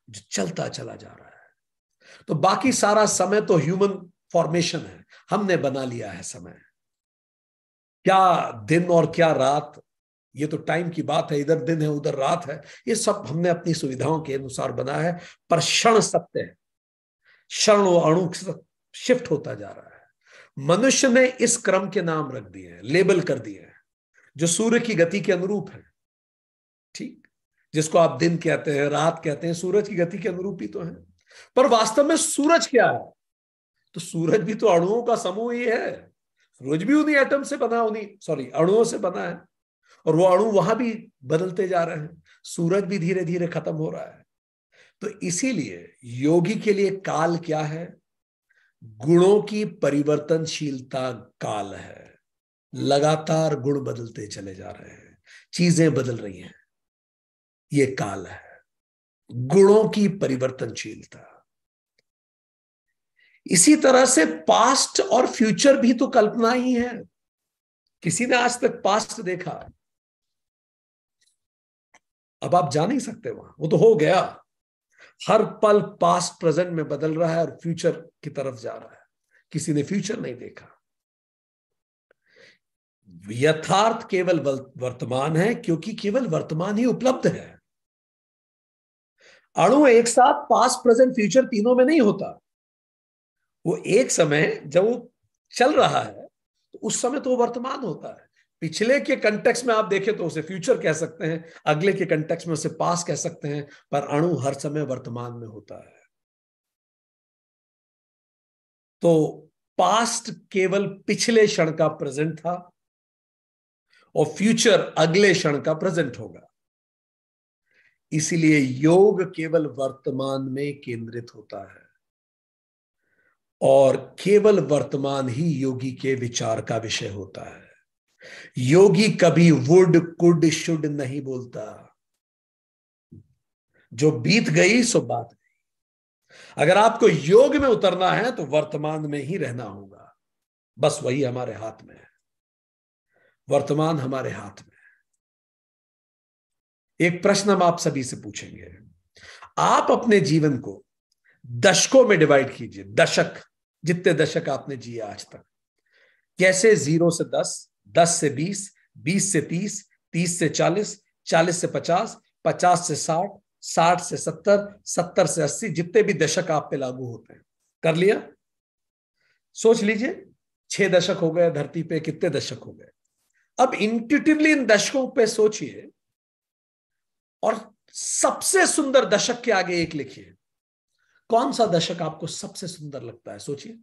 जो चलता चला जा रहा है। तो बाकी सारा समय तो ह्यूमन फॉर्मेशन है, हमने बना लिया है समय। क्या दिन और क्या रात, ये तो टाइम की बात है, इधर दिन है उधर रात है, ये सब हमने अपनी सुविधाओं के अनुसार बना है। पर क्षण सत्य है, क्षण व अणु शिफ्ट होता जा रहा है। मनुष्य ने इस क्रम के नाम रख दिए हैं, लेबल कर दिए हैं, जो सूर्य की गति के अनुरूप है। ठीक, जिसको आप दिन कहते हैं, रात कहते हैं, सूरज की गति के अनुरूप ही तो है। पर वास्तव में सूरज क्या है? तो सूरज भी तो अणुओं का समूह ही है, सूरज भी उन्हीं एटम से बना, अणुओं से बना है, और वो अणु वहां भी बदलते जा रहे हैं, सूरज भी धीरे धीरे खत्म हो रहा है। तो इसीलिए योगी के लिए काल क्या है? गुणों की परिवर्तनशीलता काल है। लगातार गुण बदलते चले जा रहे हैं, चीजें बदल रही हैं, ये काल है, गुणों की परिवर्तनशीलता। इसी तरह से पास्ट और फ्यूचर भी तो कल्पना ही है। किसी ने आज तक पास्ट देखा? अब आप जा नहीं सकते वहां, वो तो हो गया। हर पल पास्ट प्रेजेंट में बदल रहा है और फ्यूचर की तरफ जा रहा है। किसी ने फ्यूचर नहीं देखा। यथार्थ केवल वर्तमान है, क्योंकि केवल वर्तमान ही उपलब्ध है। अणु एक साथ पास्ट प्रेजेंट फ्यूचर तीनों में नहीं होता। वो एक समय जब वो चल रहा है तो उस समय तो वो वर्तमान होता है। पिछले के कंटेक्स्ट में आप देखें तो उसे फ्यूचर कह सकते हैं, अगले के कंटेक्स्ट में उसे पास्ट कह सकते हैं, पर अणु हर समय वर्तमान में होता है। तो पास्ट केवल पिछले क्षण का प्रेजेंट था और फ्यूचर अगले क्षण का प्रेजेंट होगा। इसीलिए योग केवल वर्तमान में केंद्रित होता है और केवल वर्तमान ही योगी के विचार का विषय होता है। योगी कभी वुड कुड शुड नहीं बोलता। जो बीत गई सो बात गई। अगर आपको योग में उतरना है तो वर्तमान में ही रहना होगा। बस वही हमारे हाथ में है, वर्तमान हमारे हाथ में है। एक प्रश्न हम आप सभी से पूछेंगे। आप अपने जीवन को दशकों में डिवाइड कीजिए। दशक, जितने दशक आपने जिए आज तक, कैसे 0 से 10, 10 से 20, 20 से 30, 30 से 40, 40 से 50, 50 से 60, 60 से 70, 70 से 80, जितने भी दशक आप पे लागू होते हैं, कर लिया? सोच लीजिए, 6 दशक हो गए धरती पे, कितने दशक हो गए? अब इंट्यूटिवली इन दशकों पे सोचिए और सबसे सुंदर दशक के आगे एक लिखिए। कौन सा दशक आपको सबसे सुंदर लगता है? सोचिए।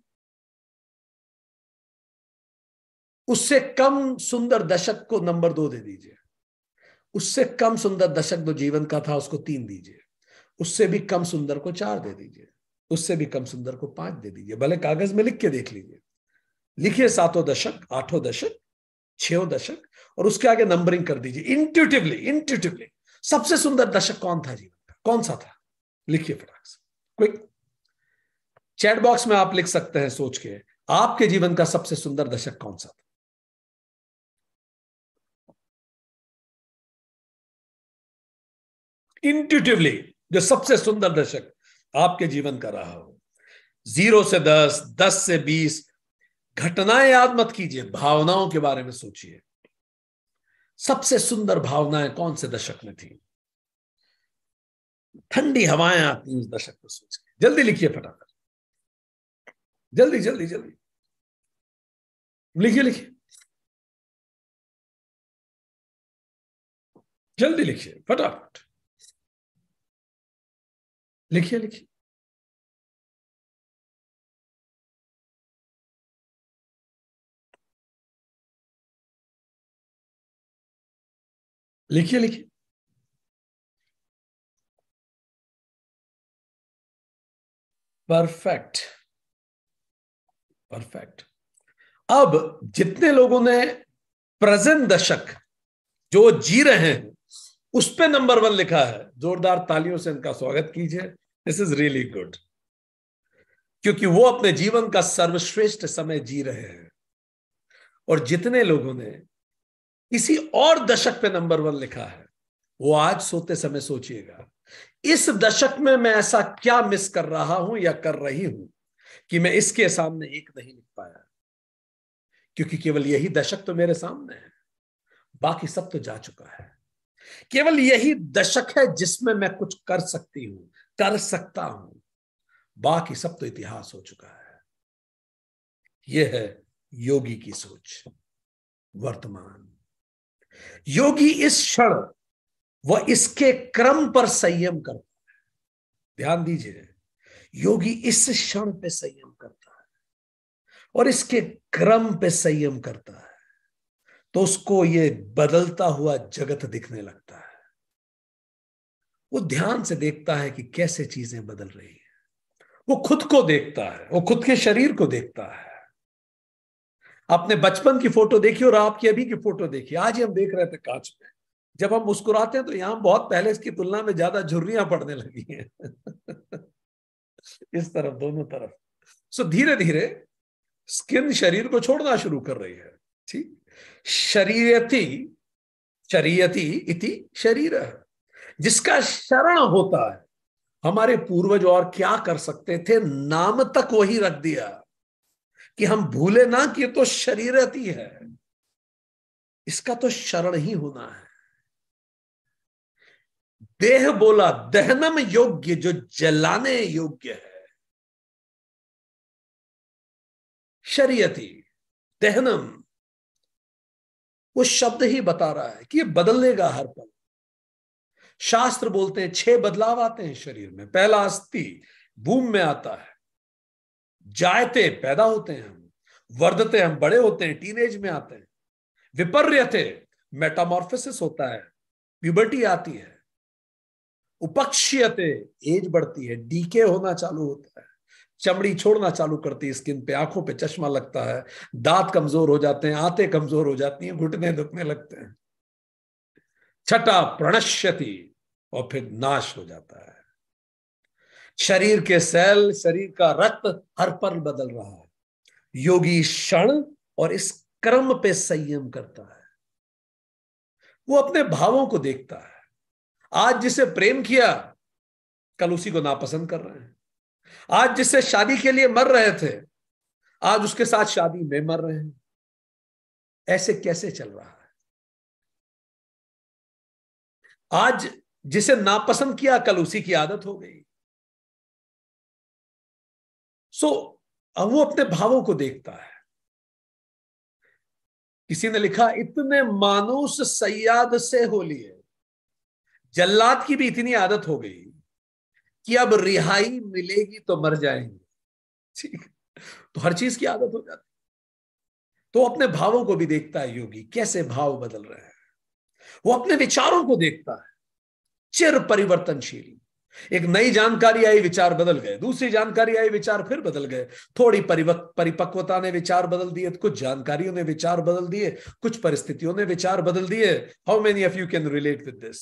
उससे कम सुंदर दशक को नंबर 2 दे दीजिए। उससे कम सुंदर दशक जो जीवन का था उसको 3 दीजिए। उससे भी कम सुंदर को 4 दे दीजिए। उससे भी कम सुंदर को 5 दे दीजिए। भले कागज में लिख के देख लीजिए। लिखिए 7वां दशक, 8वां दशक, 6वां दशक, और उसके आगे नंबरिंग कर दीजिए। इंट्यूटिवली सबसे सुंदर दशक कौन था जीवन का? कौन सा था? लिखिए फटाक से, क्विक। चैट बॉक्स में आप लिख सकते हैं सोच के, आपके जीवन का सबसे सुंदर दशक कौन सा था? इंट्यूटिवली जो सबसे सुंदर दशक आपके जीवन का रहा हो। 0 से 10, 10 से 20। घटनाएं याद मत कीजिए, भावनाओं के बारे में सोचिए। सबसे सुंदर भावनाएं कौन से दशक में थी? ठंडी हवाएं आती उस दशक को सोच के। जल्दी लिखिए फटाफट, जल्दी जल्दी जल्दी लिखिए, लिखिए जल्दी, लिखिए फटाफट, लिखिए लिखिए। लिखिए लिखिए। Perfect, perfect. अब जितने लोगों ने प्रेजेंट दशक जो जी रहे हैं उस पे नंबर 1 लिखा है, जोरदार तालियों से इनका स्वागत कीजिए। दिस इज रियली गुड, क्योंकि वो अपने जीवन का सर्वश्रेष्ठ समय जी रहे हैं। और जितने लोगों ने किसी और दशक पे नंबर 1 लिखा है, वो आज सोते समय सोचिएगा, इस दशक में मैं ऐसा क्या मिस कर रहा हूं या कर रही हूं कि मैं इसके सामने एक नहीं लिख पाया। क्योंकि केवल यही दशक तो मेरे सामने है, बाकी सब तो जा चुका है। केवल यही दशक है जिसमें मैं कुछ कर सकती हूं, कर सकता हूं। बाकी सब तो इतिहास हो चुका है। यह है योगी की सोच, वर्तमान। योगी इस क्षण व इसके क्रम पर संयम करता है। ध्यान दीजिए, योगी इस क्षण पे संयम करता है। और इसके क्रम पे संयम करता है, तो उसको ये बदलता हुआ जगत दिखने लगता है। वो ध्यान से देखता है कि कैसे चीजें बदल रही हैं। वो खुद को देखता है, वो खुद के शरीर को देखता है। अपने बचपन की फोटो देखिए और आपकी अभी की फोटो देखिए। आज ही हम देख रहे थे कांच में, जब हम मुस्कुराते हैं तो यहां बहुत पहले इसकी तुलना में ज्यादा झुर्रियां पड़ने लगी हैं इस तरफ, दोनों तरफ। सो धीरे धीरे स्किन शरीर को छोड़ना शुरू कर रही है। ठीक, शरीयति, शरीयति इति शरीर, जिसका शरण होता है। हमारे पूर्वज और क्या कर सकते थे, नाम तक वही रख दिया कि हम भूले ना कि ये तो शरीरती है, इसका तो शरण ही होना है। देह बोला दहनम योग्य, जो जलाने योग्य है। शरीयती, दहनम, वो शब्द ही बता रहा है कि ये बदलेगा हर पल। शास्त्र बोलते हैं 6 बदलाव आते हैं शरीर में। पहला अस्थि, भूमि में आता है। जायते, पैदा होते हैं हम। वर्धते, हम बड़े होते हैं, टीनेज में आते हैं। विपर्यते, मेटामॉर्फोसिस होता है, प्यूबर्टी आती है। उपक्षीयते, एज बढ़ती है, डीके होना चालू होता है, चमड़ी छोड़ना चालू करती है स्किन पे, आंखों पे चश्मा लगता है, दांत कमजोर हो जाते हैं, आंतें कमजोर हो जाती हैं, घुटने दुखने लगते हैं। छठा प्रणश्यति, और फिर नाश हो जाता है। शरीर के सेल, शरीर का रक्त हर पल बदल रहा है। योगी क्षण और इस क्रम पे संयम करता है। वो अपने भावों को देखता है। आज जिसे प्रेम किया, कल उसी को नापसंद कर रहे हैं। आज जिससे शादी के लिए मर रहे थे, आज उसके साथ शादी में मर रहे हैं। ऐसे कैसे चल रहा है? आज जिसे नापसंद किया, कल उसी की आदत हो गई। अब वो अपने भावों को देखता है। किसी ने लिखा, इतने मानुष सयाद से हो लिए, जल्लाद की भी इतनी आदत हो गई कि अब रिहाई मिलेगी तो मर जाएंगे। ठीक, तो हर चीज की आदत हो जाती। तो अपने भावों को भी देखता है योगी, कैसे भाव बदल रहे हैं। वो अपने विचारों को देखता है, चिर परिवर्तनशील। एक नई जानकारी आई, विचार बदल गए। दूसरी जानकारी आई, विचार फिर बदल गए। थोड़ी परिपक्वता ने विचार बदल दिए, कुछ जानकारियों ने विचार बदल दिए, कुछ परिस्थितियों ने विचार बदल दिए। How many of you can relate with this?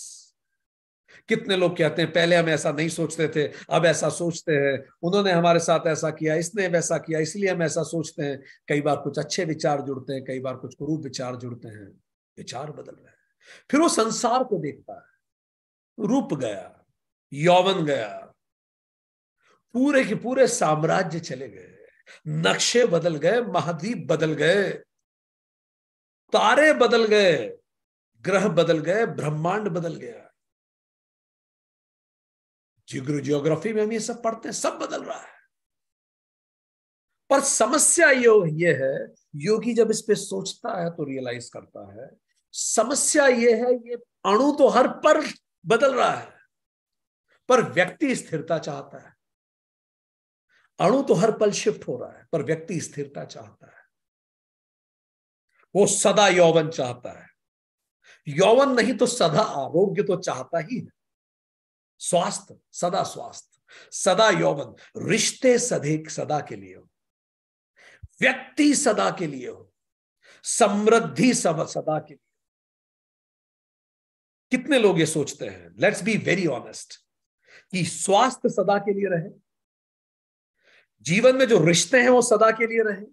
कितने लोग कहते हैं, पहले हम ऐसा नहीं सोचते थे, अब ऐसा सोचते हैं, उन्होंने हमारे साथ ऐसा किया, इसने वैसा किया, इसलिए हम ऐसा सोचते हैं। कई बार कुछ अच्छे विचार जुड़ते हैं, कई बार कुछ कुरूप विचार जुड़ते हैं। विचार बदल रहे हैं। फिर वो संसार को देखता है। रूप गया, यौवन गया, पूरे के पूरे साम्राज्य चले गए, नक्शे बदल गए, महाद्वीप बदल गए, तारे बदल गए, ग्रह बदल गए, ब्रह्मांड बदल गया। जियोग्राफी में हम ये सब पढ़ते हैं, सब बदल रहा है। पर समस्या ये है, योगी जब इस पे सोचता है तो रियलाइज करता है, समस्या ये है, ये अणु तो हर पल बदल रहा है, पर व्यक्ति स्थिरता चाहता है। अणु तो हर पल शिफ्ट हो रहा है, पर व्यक्ति स्थिरता चाहता है। वो सदा यौवन चाहता है। यौवन नहीं तो सदा आरोग्य तो चाहता ही है। स्वास्थ्य, सदा स्वास्थ्य, सदा यौवन। रिश्ते सदा के लिए हो, व्यक्ति सदा के लिए हो, समृद्धि सदा के लिए। कितने लोग ये सोचते हैं, लेट्स बी वेरी ऑनेस्ट, कि स्वास्थ्य सदा के लिए रहे, जीवन में जो रिश्ते हैं वो सदा के लिए रहे,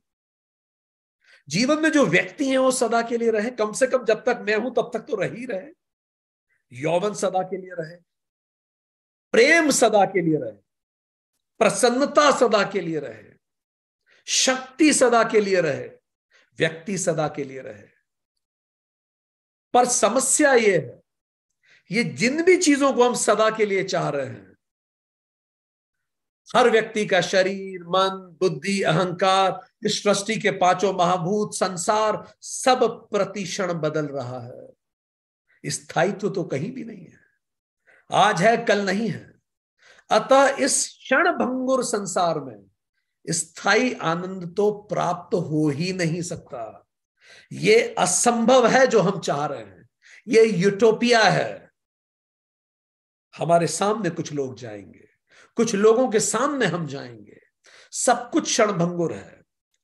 जीवन में जो व्यक्ति हैं वो सदा के लिए रहे, कम से कम जब तक मैं हूं तब तक तो रह ही रहे। यौवन सदा के लिए रहे, प्रेम सदा के लिए रहे, प्रसन्नता सदा के लिए रहे, शक्ति सदा के लिए रहे, व्यक्ति सदा के लिए रहे। पर समस्या ये है, ये जिन भी चीजों को हम सदा के लिए चाह रहे हैं, हर व्यक्ति का शरीर, मन, बुद्धि, अहंकार, इस सृष्टि के 5 महाभूत, संसार, सब प्रतिक्षण बदल रहा है। स्थायित्व तो कहीं भी नहीं है। आज है, कल नहीं है। अतः इस क्षण भंगुर संसार में स्थायी आनंद तो प्राप्त हो ही नहीं सकता। ये असंभव है जो हम चाह रहे हैं, ये यूटोपिया है। हमारे सामने कुछ लोग जाएंगे, कुछ लोगों के सामने हम जाएंगे, सब कुछ क्षणभंगुर है।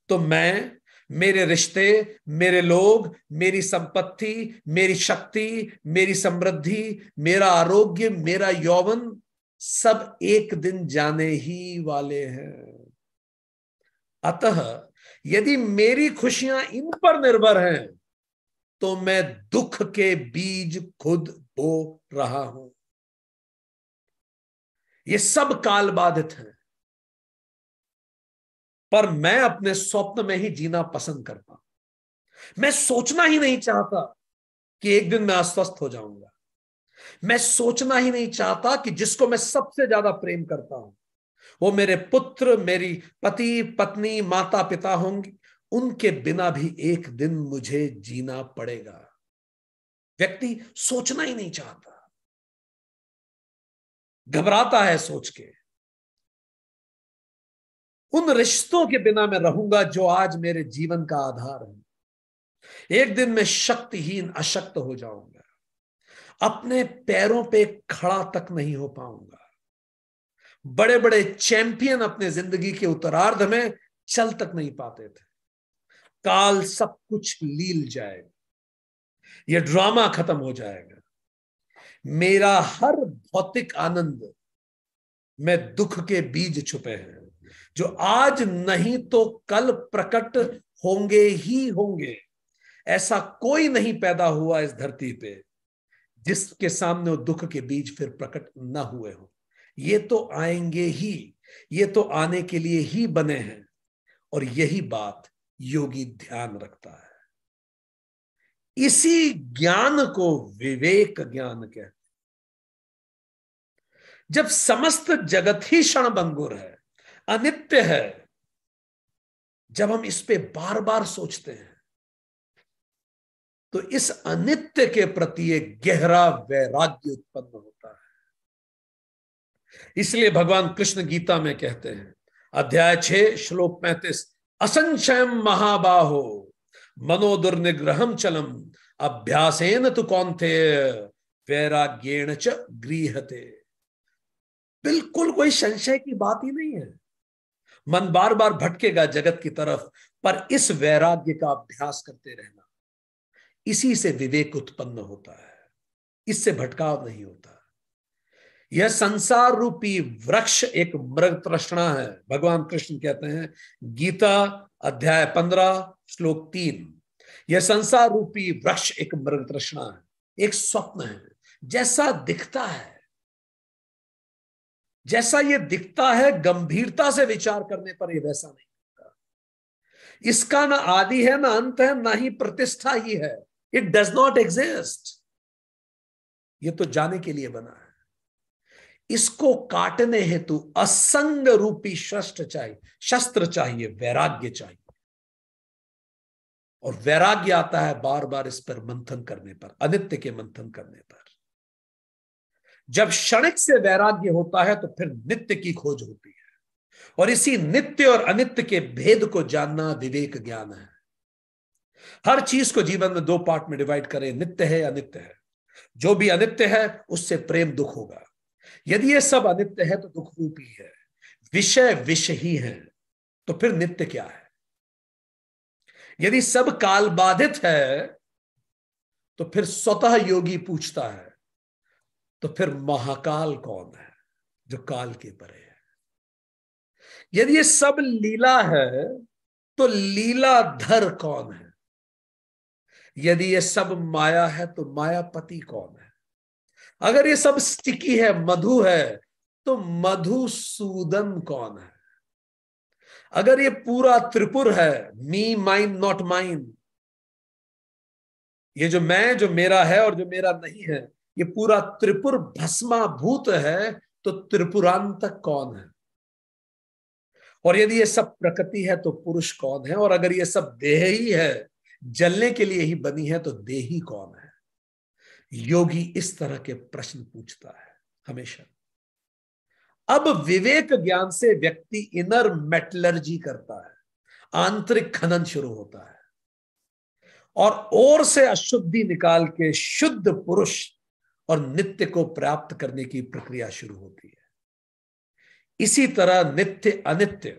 तो मैं, मेरे रिश्ते, मेरे लोग, मेरी संपत्ति, मेरी शक्ति, मेरी समृद्धि, मेरा आरोग्य, मेरा यौवन, सब एक दिन जाने ही वाले हैं। अतः यदि मेरी खुशियां इन पर निर्भर हैं तो मैं दुख के बीज खुद बो रहा हूं। ये सब काल बाधित हैं, पर मैं अपने स्वप्न में ही जीना पसंद करता हूं। मैं सोचना ही नहीं चाहता कि एक दिन मैं अस्वस्थ हो जाऊंगा। मैं सोचना ही नहीं चाहता कि जिसको मैं सबसे ज्यादा प्रेम करता हूं वो मेरे पुत्र, मेरी पति पत्नी, माता पिता होंगे, उनके बिना भी एक दिन मुझे जीना पड़ेगा। व्यक्ति सोचना ही नहीं चाहता, घबराता है सोच के। उन रिश्तों के बिना मैं रहूंगा जो आज मेरे जीवन का आधार है। एक दिन मैं शक्तिहीन, अशक्त हो जाऊंगा, अपने पैरों पे खड़ा तक नहीं हो पाऊंगा। बड़े बड़े चैंपियन अपने जिंदगी के उत्तरार्ध में चल तक नहीं पाते थे। काल सब कुछ लील जाएगा, यह ड्रामा खत्म हो जाएगा। मेरा हर भौतिक आनंद में दुख के बीज छुपे हैं, जो आज नहीं तो कल प्रकट होंगे ही होंगे। ऐसा कोई नहीं पैदा हुआ इस धरती पे जिसके सामने वो दुख के बीज फिर प्रकट न हुए हो। ये तो आएंगे ही, ये तो आने के लिए ही बने हैं। और यही बात योगी ध्यान रखता है। इसी ज्ञान को विवेक ज्ञान कहते हैं। जब समस्त जगत ही क्षणभंगुर है, अनित्य है, जब हम इस पे बार बार सोचते हैं तो इस अनित्य के प्रति एक गहरा वैराग्य उत्पन्न होता है। इसलिए भगवान कृष्ण गीता में कहते हैं, अध्याय 6 श्लोक 35, असंशयम महाबाहो मनोदुर्निग्रहम चलम अभ्यासेन तु कौन्तेय वैराग्येण च गृह्यते। बिल्कुल कोई संशय की बात ही नहीं है। मन बार बार भटकेगा जगत की तरफ, पर इस वैराग्य का अभ्यास करते रहना, इसी से विवेक उत्पन्न होता है, इससे भटकाव नहीं होता। यह संसार रूपी वृक्ष एक मृग तृष्णा है। भगवान कृष्ण कहते हैं, गीता अध्याय 15 श्लोक 3, यह संसार रूपी वृक्ष एक मृग तृष्णा है, एक स्वप्न है। जैसा दिखता है, जैसा ये दिखता है, गंभीरता से विचार करने पर यह वैसा नहीं दिखता। इसका ना आदि है, ना अंत है, ना ही प्रतिष्ठा ही है। It does not exist. ये तो जाने के लिए बना है। इसको काटने हेतु असंग रूपी शस्त्र चाहिए, वैराग्य चाहिए। और वैराग्य आता है बार बार इस पर मंथन करने पर, अनित्य के मंथन करने पर। जब क्षणिक से वैराग्य होता है तो फिर नित्य की खोज होती है। और इसी नित्य और अनित्य के भेद को जानना विवेक ज्ञान है। हर चीज को जीवन में दो पार्ट में डिवाइड करें, नित्य है, अनित्य है। जो भी अनित्य है उससे प्रेम दुख होगा। यदि ये सब अनित्य है तो दुख रूपी है, विषय विष ही है, तो फिर नित्य क्या है? यदि सब काल बाधित है तो फिर स्वतः योगी पूछता है, तो फिर महाकाल कौन है जो काल के परे है? यदि ये सब लीला है तो लीलाधर कौन है? यदि ये सब माया है तो मायापति कौन है? अगर ये सब स्टिकी है, मधु है, तो मधुसूदन कौन है? अगर ये पूरा त्रिपुर है, मी माइन नॉट माइन, ये जो मैं, जो मेरा है और जो मेरा नहीं है, ये पूरा त्रिपुर भस्माभूत है, तो त्रिपुरांतक कौन है? और यदि ये सब प्रकृति है तो पुरुष कौन है? और अगर ये सब देह ही है, जलने के लिए ही बनी है, तो देही कौन है? योगी इस तरह के प्रश्न पूछता है हमेशा। अब विवेक ज्ञान से व्यक्ति इनर मेटलर्जी करता है, आंतरिक खनन शुरू होता है और से अशुद्धि निकाल के शुद्ध पुरुष और नित्य को प्राप्त करने की प्रक्रिया शुरू होती है। इसी तरह नित्य अनित्य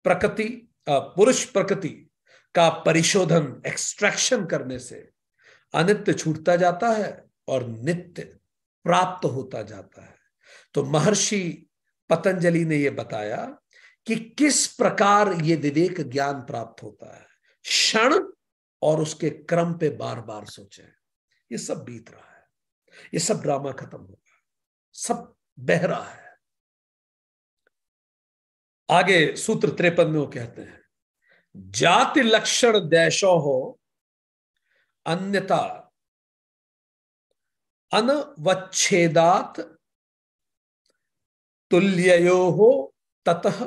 प्रकृति पुरुष प्रकृति का परिशोधन एक्सट्रैक्शन करने से अनित्य छूटता जाता है और नित्य प्राप्त होता जाता है। तो महर्षि पतंजलि ने यह बताया कि किस प्रकार यह विवेक ज्ञान प्राप्त होता है। क्षण और उसके क्रम पे बार बार सोचें, ये सब बीत रहा है, ये सब ड्रामा खत्म होगा, सब बह रहा है। आगे सूत्र 53 में वो कहते हैं, जाति लक्षण देशो हो अन्यथा अनवच्छेदात तुल्ययो हो ततः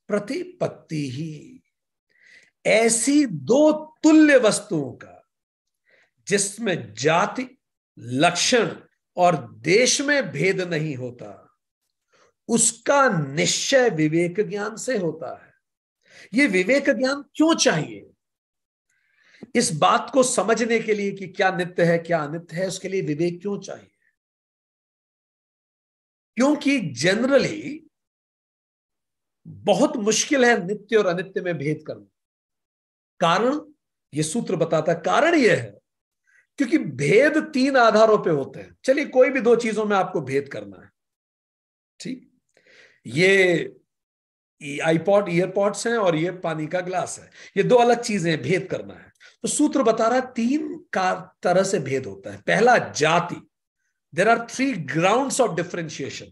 प्रतिपत्ति ही। ऐसी दो तुल्य वस्तुओं का जिसमें जाति लक्षण और देश में भेद नहीं होता, उसका निश्चय विवेक ज्ञान से होता है। यह विवेक ज्ञान क्यों चाहिए? इस बात को समझने के लिए कि क्या नित्य है क्या अनित्य है, उसके लिए विवेक क्यों चाहिए? क्योंकि जनरली बहुत मुश्किल है नित्य और अनित्य में भेद करना। कारण यह सूत्र बताता है, कारण यह है क्योंकि भेद तीन आधारों पे होते हैं। चलिए कोई भी दो चीजों में आपको भेद करना है, ठीक, ये आईपॉड ईयरपॉड्स हैं और ये पानी का ग्लास है, ये दो अलग चीजें, भेद करना है। तो सूत्र बता रहा है तीन का तरह से भेद होता है। पहला जाति, there are 3 grounds of differentiation.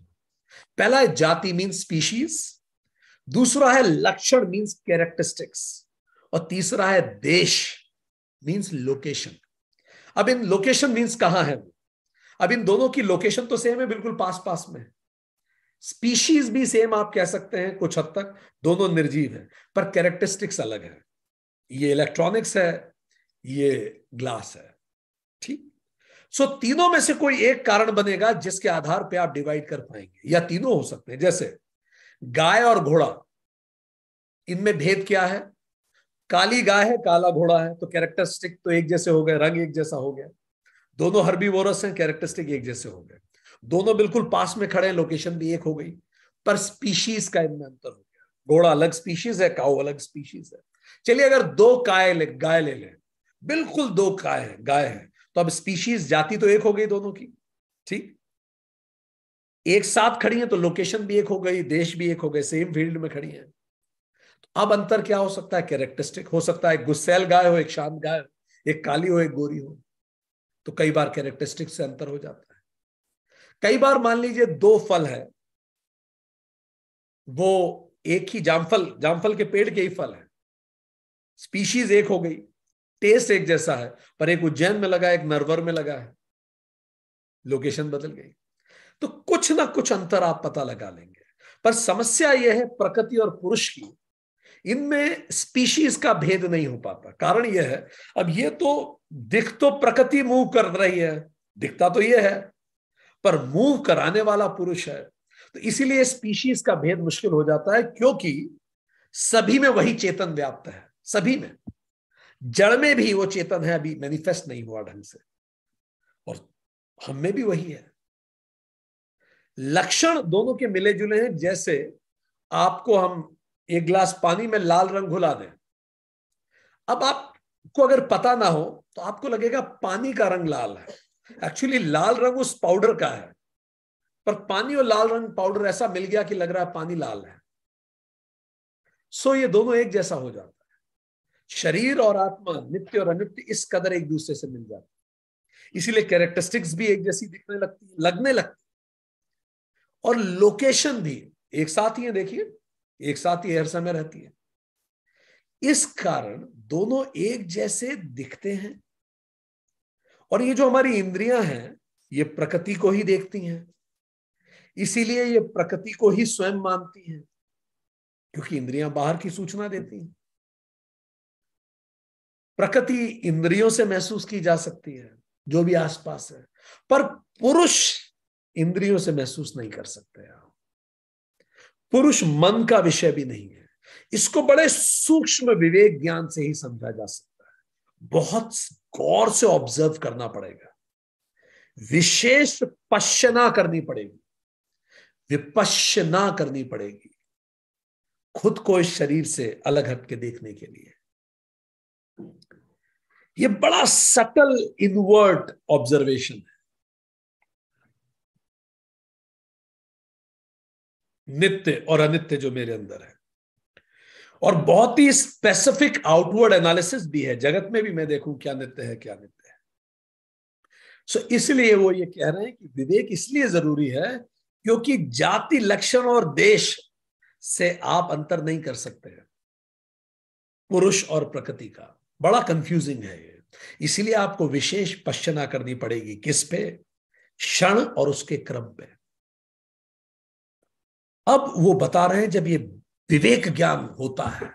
पहला है जाति मीन्स स्पीशीज, दूसरा है लक्षण मीन्स कैरेक्टरिस्टिक्स, और तीसरा है देश मीन्स लोकेशन। अब इन लोकेशन मीन्स कहां है? अब इन दोनों की लोकेशन तो सेम है, बिल्कुल पास पास में। स्पीशीज भी सेम आप कह सकते हैं कुछ हद तक, दोनों निर्जीव हैं, पर कैरेक्टरिस्टिक्स अलग है। ये इलेक्ट्रॉनिक्स है, ये ग्लास है, ठीक। सो तीनों में से कोई एक कारण बनेगा जिसके आधार पे आप डिवाइड कर पाएंगे, या तीनों हो सकते हैं। जैसे गाय और घोड़ा, इनमें भेद क्या है? काली गाय है, काला घोड़ा है, तो कैरेक्टरिस्टिक तो एक जैसे हो गए, रंग एक जैसा हो गया। दोनों हर्बीवोरस हैं, कैरेक्टरिस्टिक एक जैसे हो गए। दोनों बिल्कुल पास में खड़े हैं, लोकेशन भी एक हो गई, पर स्पीशीज का इनमें अंतर हो गया। घोड़ा अलग स्पीशीज है, काऊ अलग स्पीशीज है। चलिए अगर दो गाय ले लें, बिल्कुल दो गाय है, तो अब स्पीशीज जाति तो एक हो गई दोनों की, ठीक। एक साथ खड़ी है तो लोकेशन भी एक हो गई, देश भी एक हो गए, सेम फील्ड में खड़ी है। तो अब अंतर क्या हो सकता है? कैरेक्टरिस्टिक हो सकता है, एक गुस्सैल गाय हो, एक शांत गाय हो, एक काली हो, एक गोरी हो। तो कई बार कैरेक्टरिस्टिक से अंतर हो जाता है। कई बार मान लीजिए दो फल है, वो एक ही जामफल के पेड़ के ही फल है, स्पीशीज एक हो गई, टेस्ट एक जैसा है, पर एक उज्जैन में लगा, एक नरवर में लगा है, लोकेशन बदल गई। तो कुछ ना कुछ अंतर आप पता लगा लेंगे। पर समस्या यह है प्रकृति और पुरुष की, इनमें स्पीशीज का भेद नहीं हो पाता। कारण यह है, अब ये तो दिख तो प्रकृति मूव कर रही है, दिखता तो यह है, पर मूव कराने वाला पुरुष है। तो इसीलिए स्पीशीज का भेद मुश्किल हो जाता है, क्योंकि सभी में वही चेतन व्याप्त है, सभी में। जड़ में भी वो चेतन है, अभी मैनिफेस्ट नहीं हुआ ढंग से, और हम में भी वही है। लक्षण दोनों के मिले जुले हैं। जैसे आपको हम एक गिलास पानी में लाल रंग घुला दें, अब आपको अगर पता ना हो तो आपको लगेगा पानी का रंग लाल है, एक्चुअली लाल रंग उस पाउडर का है, पर पानी और लाल रंग पाउडर ऐसा मिल गया कि लग रहा है पानी लाल है। सो ये दोनों एक जैसा हो जाता है। शरीर और आत्मा, नित्य और अनित्य, इस कदर एक दूसरे से मिल जाते हैं, इसीलिए कैरेक्टरिस्टिक्स भी एक जैसी दिखने लगने लगती, और लोकेशन भी एक साथ ही है। देखिए एक साथ ही हर समय रहती है। इस कारण दोनों एक जैसे दिखते हैं। और ये जो हमारी इंद्रियां हैं, ये प्रकृति को ही देखती हैं, इसीलिए ये प्रकृति को ही स्वयं मानती हैं, क्योंकि इंद्रियां बाहर की सूचना देती हैं। प्रकृति इंद्रियों से महसूस की जा सकती है, जो भी आसपास है, पर पुरुष इंद्रियों से महसूस नहीं कर सकते आप। पुरुष मन का विषय भी नहीं है। इसको बड़े सूक्ष्म विवेक ज्ञान से ही समझा जा सकता है। बहुत गौर से ऑब्जर्व करना पड़ेगा, विशेष पश्चना करनी पड़ेगी, विपश्यना करनी पड़ेगी, खुद को इस शरीर से अलग हटके देखने के लिए। यह बड़ा सटल इनवर्ट ऑब्जर्वेशन है। नित्य और अनित्य जो मेरे अंदर है, और बहुत ही स्पेसिफिक आउटवर्ड एनालिसिस भी है। जगत में भी मैं देखूं क्या नित्य है क्या नित्य है। सो इसलिए वो ये कह रहे हैं कि विवेक इसलिए जरूरी है क्योंकि जाति, लक्षण और देश से आप अंतर नहीं कर सकते हैं, पुरुष और प्रकृति का। बड़ा कंफ्यूजिंग है ये। इसीलिए आपको विशेष पश्चना करनी पड़ेगी। किस पे? क्षण और उसके क्रम पे। अब वो बता रहे हैं जब ये विवेक ज्ञान होता है,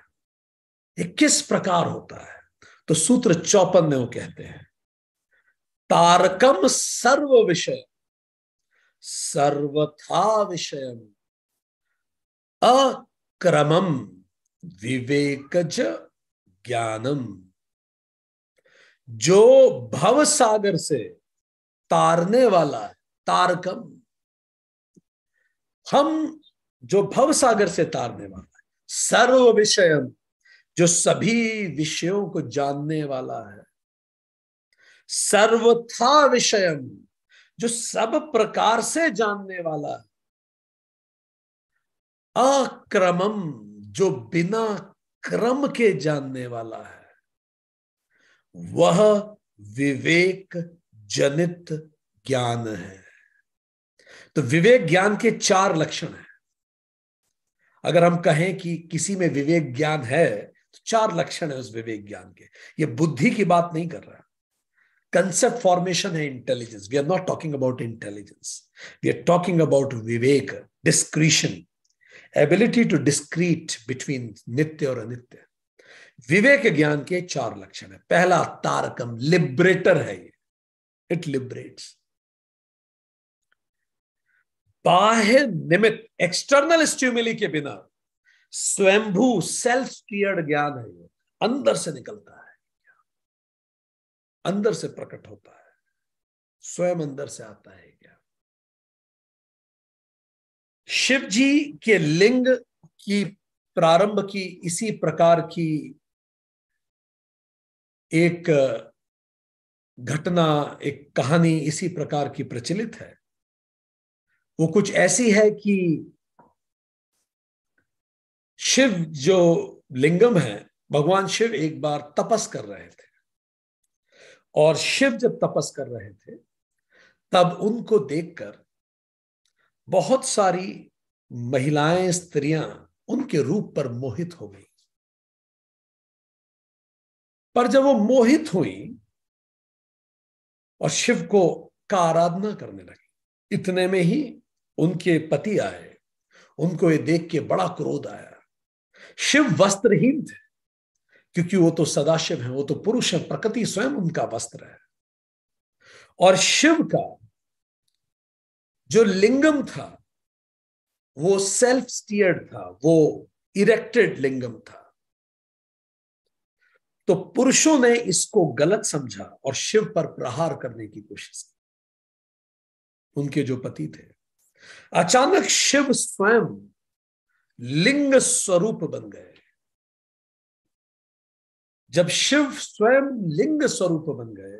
ये किस प्रकार होता है। तो सूत्र 54 में वो कहते हैं, तारकम सर्व विषय सर्वथा विषयम अक्रमम विवेकज ज्ञानम। जो भव सागर से तारने वाला है, तारकम, हम जो भव सागर से तारने वाला है, सर्व विषयम, जो सभी विषयों को जानने वाला है, सर्वथा विषयम, जो सब प्रकार से जानने वाला है, अक्रमम, जो बिना क्रम के जानने वाला है, वह विवेक जनित ज्ञान है। तो विवेक ज्ञान के 4 लक्षण हैं। अगर हम कहें कि किसी में विवेक ज्ञान है तो 4 लक्षण है उस विवेक ज्ञान के। ये बुद्धि की बात नहीं कर रहा। कंसेप्ट फॉर्मेशन है intelligence. We are not talking about intelligence, we are talking about विवेक, discretion, ability to discrete between नित्य और अनित्य। विवेक ज्ञान के 4 लक्षण है। पहला, तारकम, लिबरेटर है ये, इट लिबरेट्स। बाह्य निमित्त, एक्सटर्नल स्टिमुली के बिना स्वयंभू सेल्फ स्टीयर्ड ज्ञान है ये। अंदर से निकलता है, अंदर से प्रकट होता है, स्वयं अंदर से आता है ज्ञान। शिव जी के लिंग की प्रारंभ की इसी प्रकार की एक घटना, एक कहानी इसी प्रकार की प्रचलित है। वो कुछ ऐसी है कि शिव जो लिंगम है, भगवान शिव एक बार तपस कर रहे थे, और शिव जब तपस कर रहे थे तब उनको देखकर बहुत सारी महिलाएं, स्त्रियां उनके रूप पर मोहित हो गई। पर जब वो मोहित हुई और शिव को का आराधना करने लगी, इतने में ही उनके पति आए। उनको ये देख के बड़ा क्रोध आया। शिव वस्त्रहीन थे, क्योंकि वो तो सदाशिव हैं, वो तो पुरुष हैं, प्रकृति स्वयं उनका वस्त्र है। और शिव का जो लिंगम था वो सेल्फ स्टीयर्ड था, वो इरेक्टेड लिंगम था। तो पुरुषों ने इसको गलत समझा और शिव पर प्रहार करने की कोशिश की, उनके जो पति थे। अचानक शिव स्वयं लिंग स्वरूप बन गए। जब शिव स्वयं लिंग स्वरूप बन गए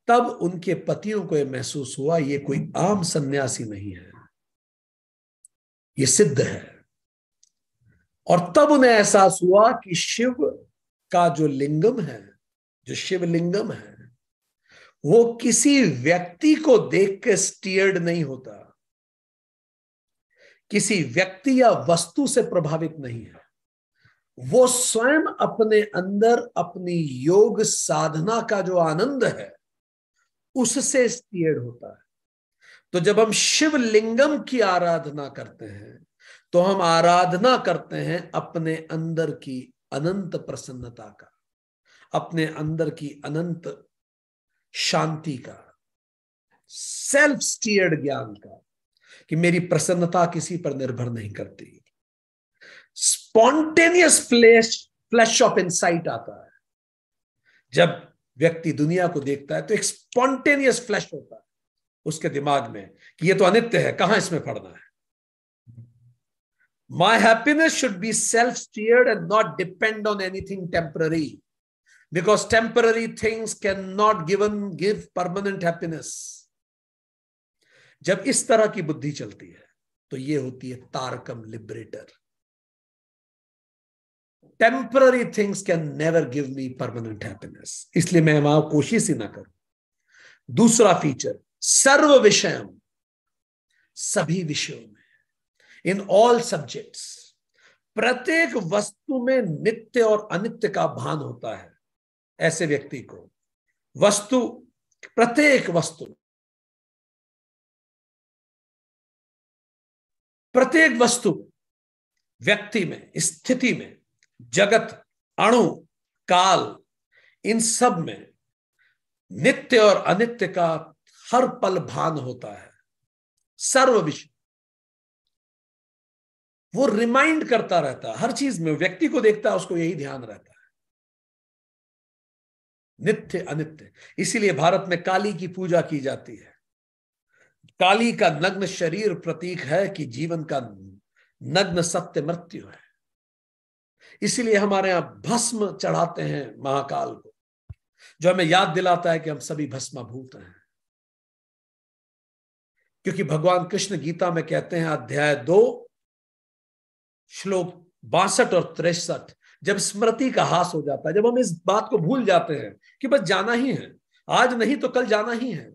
तब उनके पतियों को यह महसूस हुआ ये कोई आम सन्यासी नहीं है, ये सिद्ध है। और तब उन्हें एहसास हुआ कि शिव का जो लिंगम है, जो शिवलिंगम है, वो किसी व्यक्ति को देख के स्टीयर्ड नहीं होता, किसी व्यक्ति या वस्तु से प्रभावित नहीं है। वो स्वयं अपने अंदर अपनी योग साधना का जो आनंद है उससे स्टीयर्ड होता है। तो जब हम शिवलिंगम की आराधना करते हैं तो हम आराधना करते हैं अपने अंदर की अनंत प्रसन्नता का, अपने अंदर की अनंत शांति का, सेल्फ स्टीयर्ड ज्ञान का। कि मेरी प्रसन्नता किसी पर निर्भर नहीं करती। स्पॉन्टेनियस फ्लैश ऑफ इनसाइट आता है। जब व्यक्ति दुनिया को देखता है तो एक स्पॉन्टेनियस फ्लैश होता है उसके दिमाग में कि ये तो अनित्य है, कहां इसमें पड़ना है। My happiness should be self-steered and not depend on anything temporary, because temporary things cannot give permanent happiness. जब इस तरह की बुद्धि चलती है तो ये होती है तारकम liberator. Temporary things can never give me permanent happiness, इसलिए मैं वहां कोशिश ही ना करूं। दूसरा फीचर, सर्व विषयम, सभी विषयों में, इन ऑल सब्जेक्ट्स, प्रत्येक वस्तु में नित्य और अनित्य का भान होता है। ऐसे व्यक्ति को वस्तु, प्रत्येक वस्तु, व्यक्ति में, स्थिति में, जगत, अणु, काल, इन सब में नित्य और अनित्य का हर पल भान होता है। सर्व विषय वो रिमाइंड करता रहता है हर चीज में। व्यक्ति को देखता है उसको यही ध्यान रहता है, नित्य अनित्य। इसीलिए भारत में काली की पूजा की जाती है। काली का नग्न शरीर प्रतीक है कि जीवन का नग्न सत्य मृत्यु है। इसीलिए हमारे यहां भस्म चढ़ाते हैं महाकाल को, जो हमें याद दिलाता है कि हम सभी भस्माभूत हैं। क्योंकि भगवान कृष्ण गीता में कहते हैं, अध्याय 2 श्लोक 62 और 63, जब स्मृति का हास हो जाता है, जब हम इस बात को भूल जाते हैं कि बस जाना ही है, आज नहीं तो कल जाना ही है,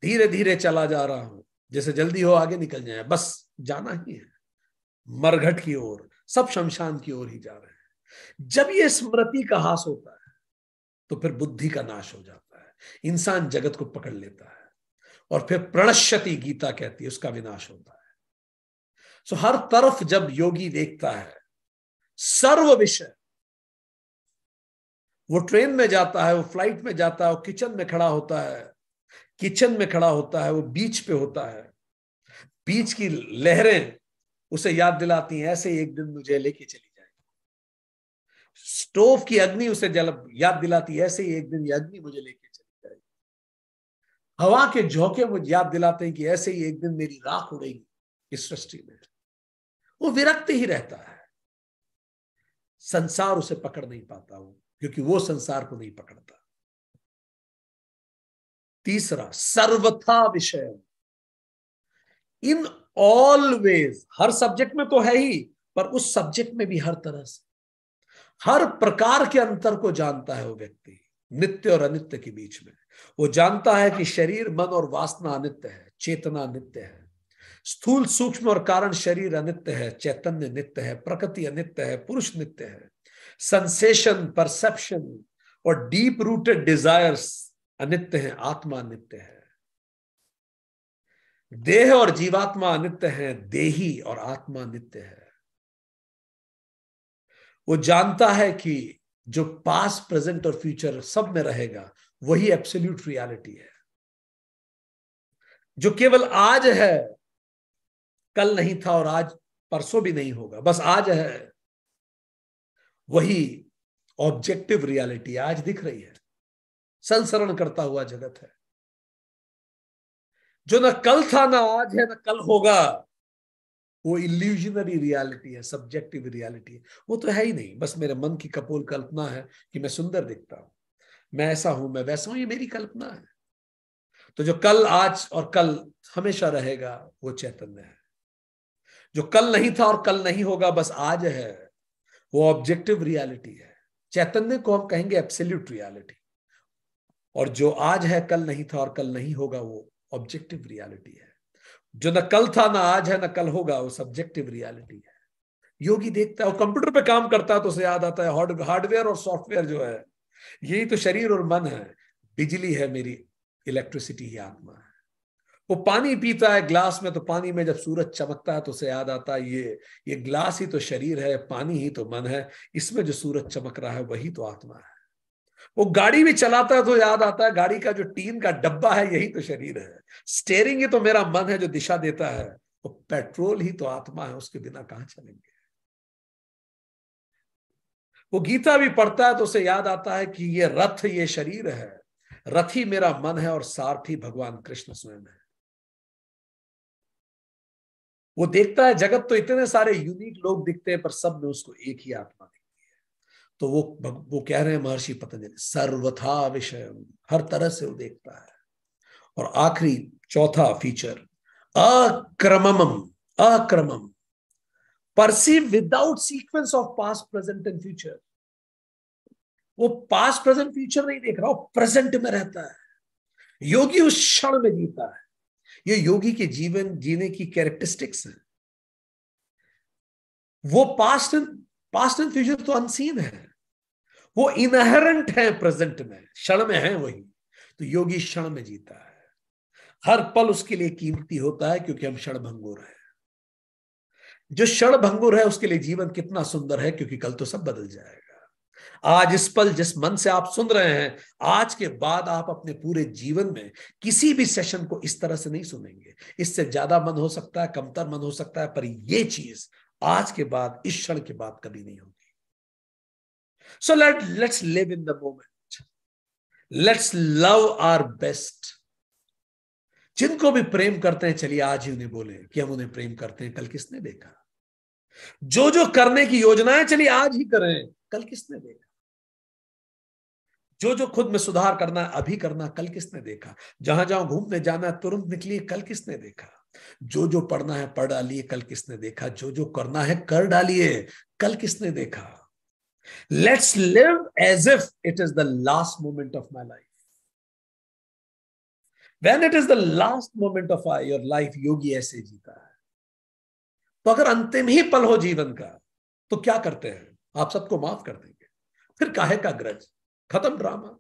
धीरे धीरे चला जा रहा हूं, जैसे जल्दी हो आगे निकल जाए, बस जाना ही है, मरघट की ओर, सब शमशान की ओर ही जा रहे हैं। जब ये स्मृति का हास होता है तो फिर बुद्धि का नाश हो जाता है, इंसान जगत को पकड़ लेता है और फिर प्रणश्यति गीता कहती है, उसका विनाश होता है। सो हर तरफ जब योगी देखता है सर्व विषय, वो ट्रेन में जाता है, वो फ्लाइट में जाता है, वो किचन में खड़ा होता है, वो बीच पे होता है, बीच की लहरें उसे याद दिलाती हैं ऐसे एक दिन मुझे लेके चली जाएगी। स्टोव की अग्नि उसे याद दिलाती है ऐसे ही एक दिन ये अग्नि मुझे लेके चली जाएगी। हवा के झोंके मुझे याद दिलाते हैं कि ऐसे ही एक दिन मेरी राख उड़ेगी इस सृष्टि में। वो विरक्त ही रहता है, संसार उसे पकड़ नहीं पाता वो, क्योंकि वो संसार को नहीं पकड़ता। तीसरा, सर्वथा विषय, in all ways, her subject में तो है ही, पर उस सब्जेक्ट में भी हर तरह से, हर प्रकार के अंतर को जानता है वो व्यक्ति, नित्य और अनित्य के बीच में। वो जानता है कि शरीर, मन और वासना अनित्य है, चेतना नित्य है, स्थूल सूक्ष्म और कारण शरीर अनित्य है, चैतन्य नित्य है, प्रकृति अनित्य है, पुरुष नित्य है, सेंसेशन, परसेप्शन और डीप रूटेड डिजायर्स अनित्य है, आत्मा नित्य है। देह और जीवात्मा अनित्य है, देही और आत्मा नित्य है। वो जानता है कि जो पास्ट, प्रेजेंट और फ्यूचर सब में रहेगा वही एब्सोल्यूट रियलिटी है। जो केवल आज है, कल नहीं था और आज परसों भी नहीं होगा, बस आज है, वही ऑब्जेक्टिव रियलिटी आज दिख रही है, संसरण करता हुआ जगत है। जो न कल था, ना आज है, ना कल होगा, वो इल्यूजनरी रियलिटी है, सब्जेक्टिव रियलिटी है। वो तो है ही नहीं, बस मेरे मन की कपोल कल्पना है कि मैं सुंदर दिखता हूं, मैं ऐसा हूं, मैं वैसा हूं, ये मेरी कल्पना है। तो जो कल, आज और कल हमेशा रहेगा वो चैतन्य है। जो कल नहीं था और कल नहीं होगा, बस आज है, वो ऑब्जेक्टिव रियलिटी है। चैतन्य को हम कहेंगे एब्सोल्यूट रियलिटी, और जो आज है, कल नहीं था और कल नहीं होगा, वो ऑब्जेक्टिव रियलिटी है। जो न कल था, ना आज है, ना कल होगा, वो सब्जेक्टिव रियलिटी है। योगी देखता है, वो कंप्यूटर पे काम करता है तो उसे याद आता है हार्डवेयर और सॉफ्टवेयर जो है, यही तो शरीर और मन है। बिजली है मेरी, इलेक्ट्रिसिटी ही आत्मा है। वो पानी पीता है ग्लास में, तो पानी में जब सूरज चमकता है तो उसे याद आता है ये ग्लास ही तो शरीर है, पानी ही तो मन है, इसमें जो सूरज चमक रहा है वही तो आत्मा है। वो गाड़ी भी चलाता है तो याद आता है गाड़ी का जो टीन का डब्बा है यही तो शरीर है, स्टेयरिंग ही तो मेरा मन है जो दिशा देता है, वो पेट्रोल ही तो आत्मा है, उसके बिना कहां चलेंगे। वो गीता भी पढ़ता है तो उसे याद आता है कि ये रथ ये शरीर है, रथी मेरा मन है और सारथी भगवान कृष्ण स्वयं है। वो देखता है जगत तो इतने सारे यूनिक लोग दिखते हैं पर सब में उसको एक ही आत्मा दिखती है। तो वो कह रहे हैं महर्षि पतंजलि, सर्वथा विषय, हर तरह से वो देखता है। और आखिरी चौथा फीचर, अक्रमम, अक्रमम, perceive without sequence of past present and future. वो पास्ट प्रेजेंट फ्यूचर नहीं देख रहा, वो प्रेजेंट में रहता है। योगी उस क्षण में जीता है। ये योगी के जीवन जीने की कैरेक्टरिस्टिक्स है। वो पास्ट एंड फ्यूचर तो अनसीन है, वो इनहेरेंट है प्रेजेंट में, क्षण में है वही। तो योगी क्षण में जीता है। हर पल उसके लिए कीमती होता है क्योंकि हम क्षण भंगुर हैं। जो क्षण भंगुर है उसके लिए जीवन कितना सुंदर है, क्योंकि कल तो सब बदल जाएगा। आज इस पल जिस मन से आप सुन रहे हैं, आज के बाद आप अपने पूरे जीवन में किसी भी सेशन को इस तरह से नहीं सुनेंगे। इससे ज्यादा मन हो सकता है, कमतर मन हो सकता है, पर यह चीज आज के बाद, इस क्षण के बाद कभी नहीं होगी। So let's live in the moment, let's love our best. जिनको भी प्रेम करते हैं चलिए आज ही उन्हें बोले कि हम उन्हें प्रेम करते हैं, कल किसने देखा। जो जो करने की योजनाएं चलिए आज ही करें, कल किसने देखा। जो जो खुद में सुधार करना है अभी करना, कल किसने देखा। जहां जहां घूमने जाना है तुरंत निकलिए, कल किसने देखा। जो जो पढ़ना है पढ़ डालिए, कल किसने देखा। जो जो करना है कर डालिए, कल किसने देखा। Let's live as if it is the last moment of my life. When it is the last moment of your life, योगी ऐसे जीता है। तो अगर अंतिम ही पल हो जीवन का तो क्या करते हैं, आप सबको माफ कर देंगे, फिर काहे का ग्रज, खत्म ड्रामा।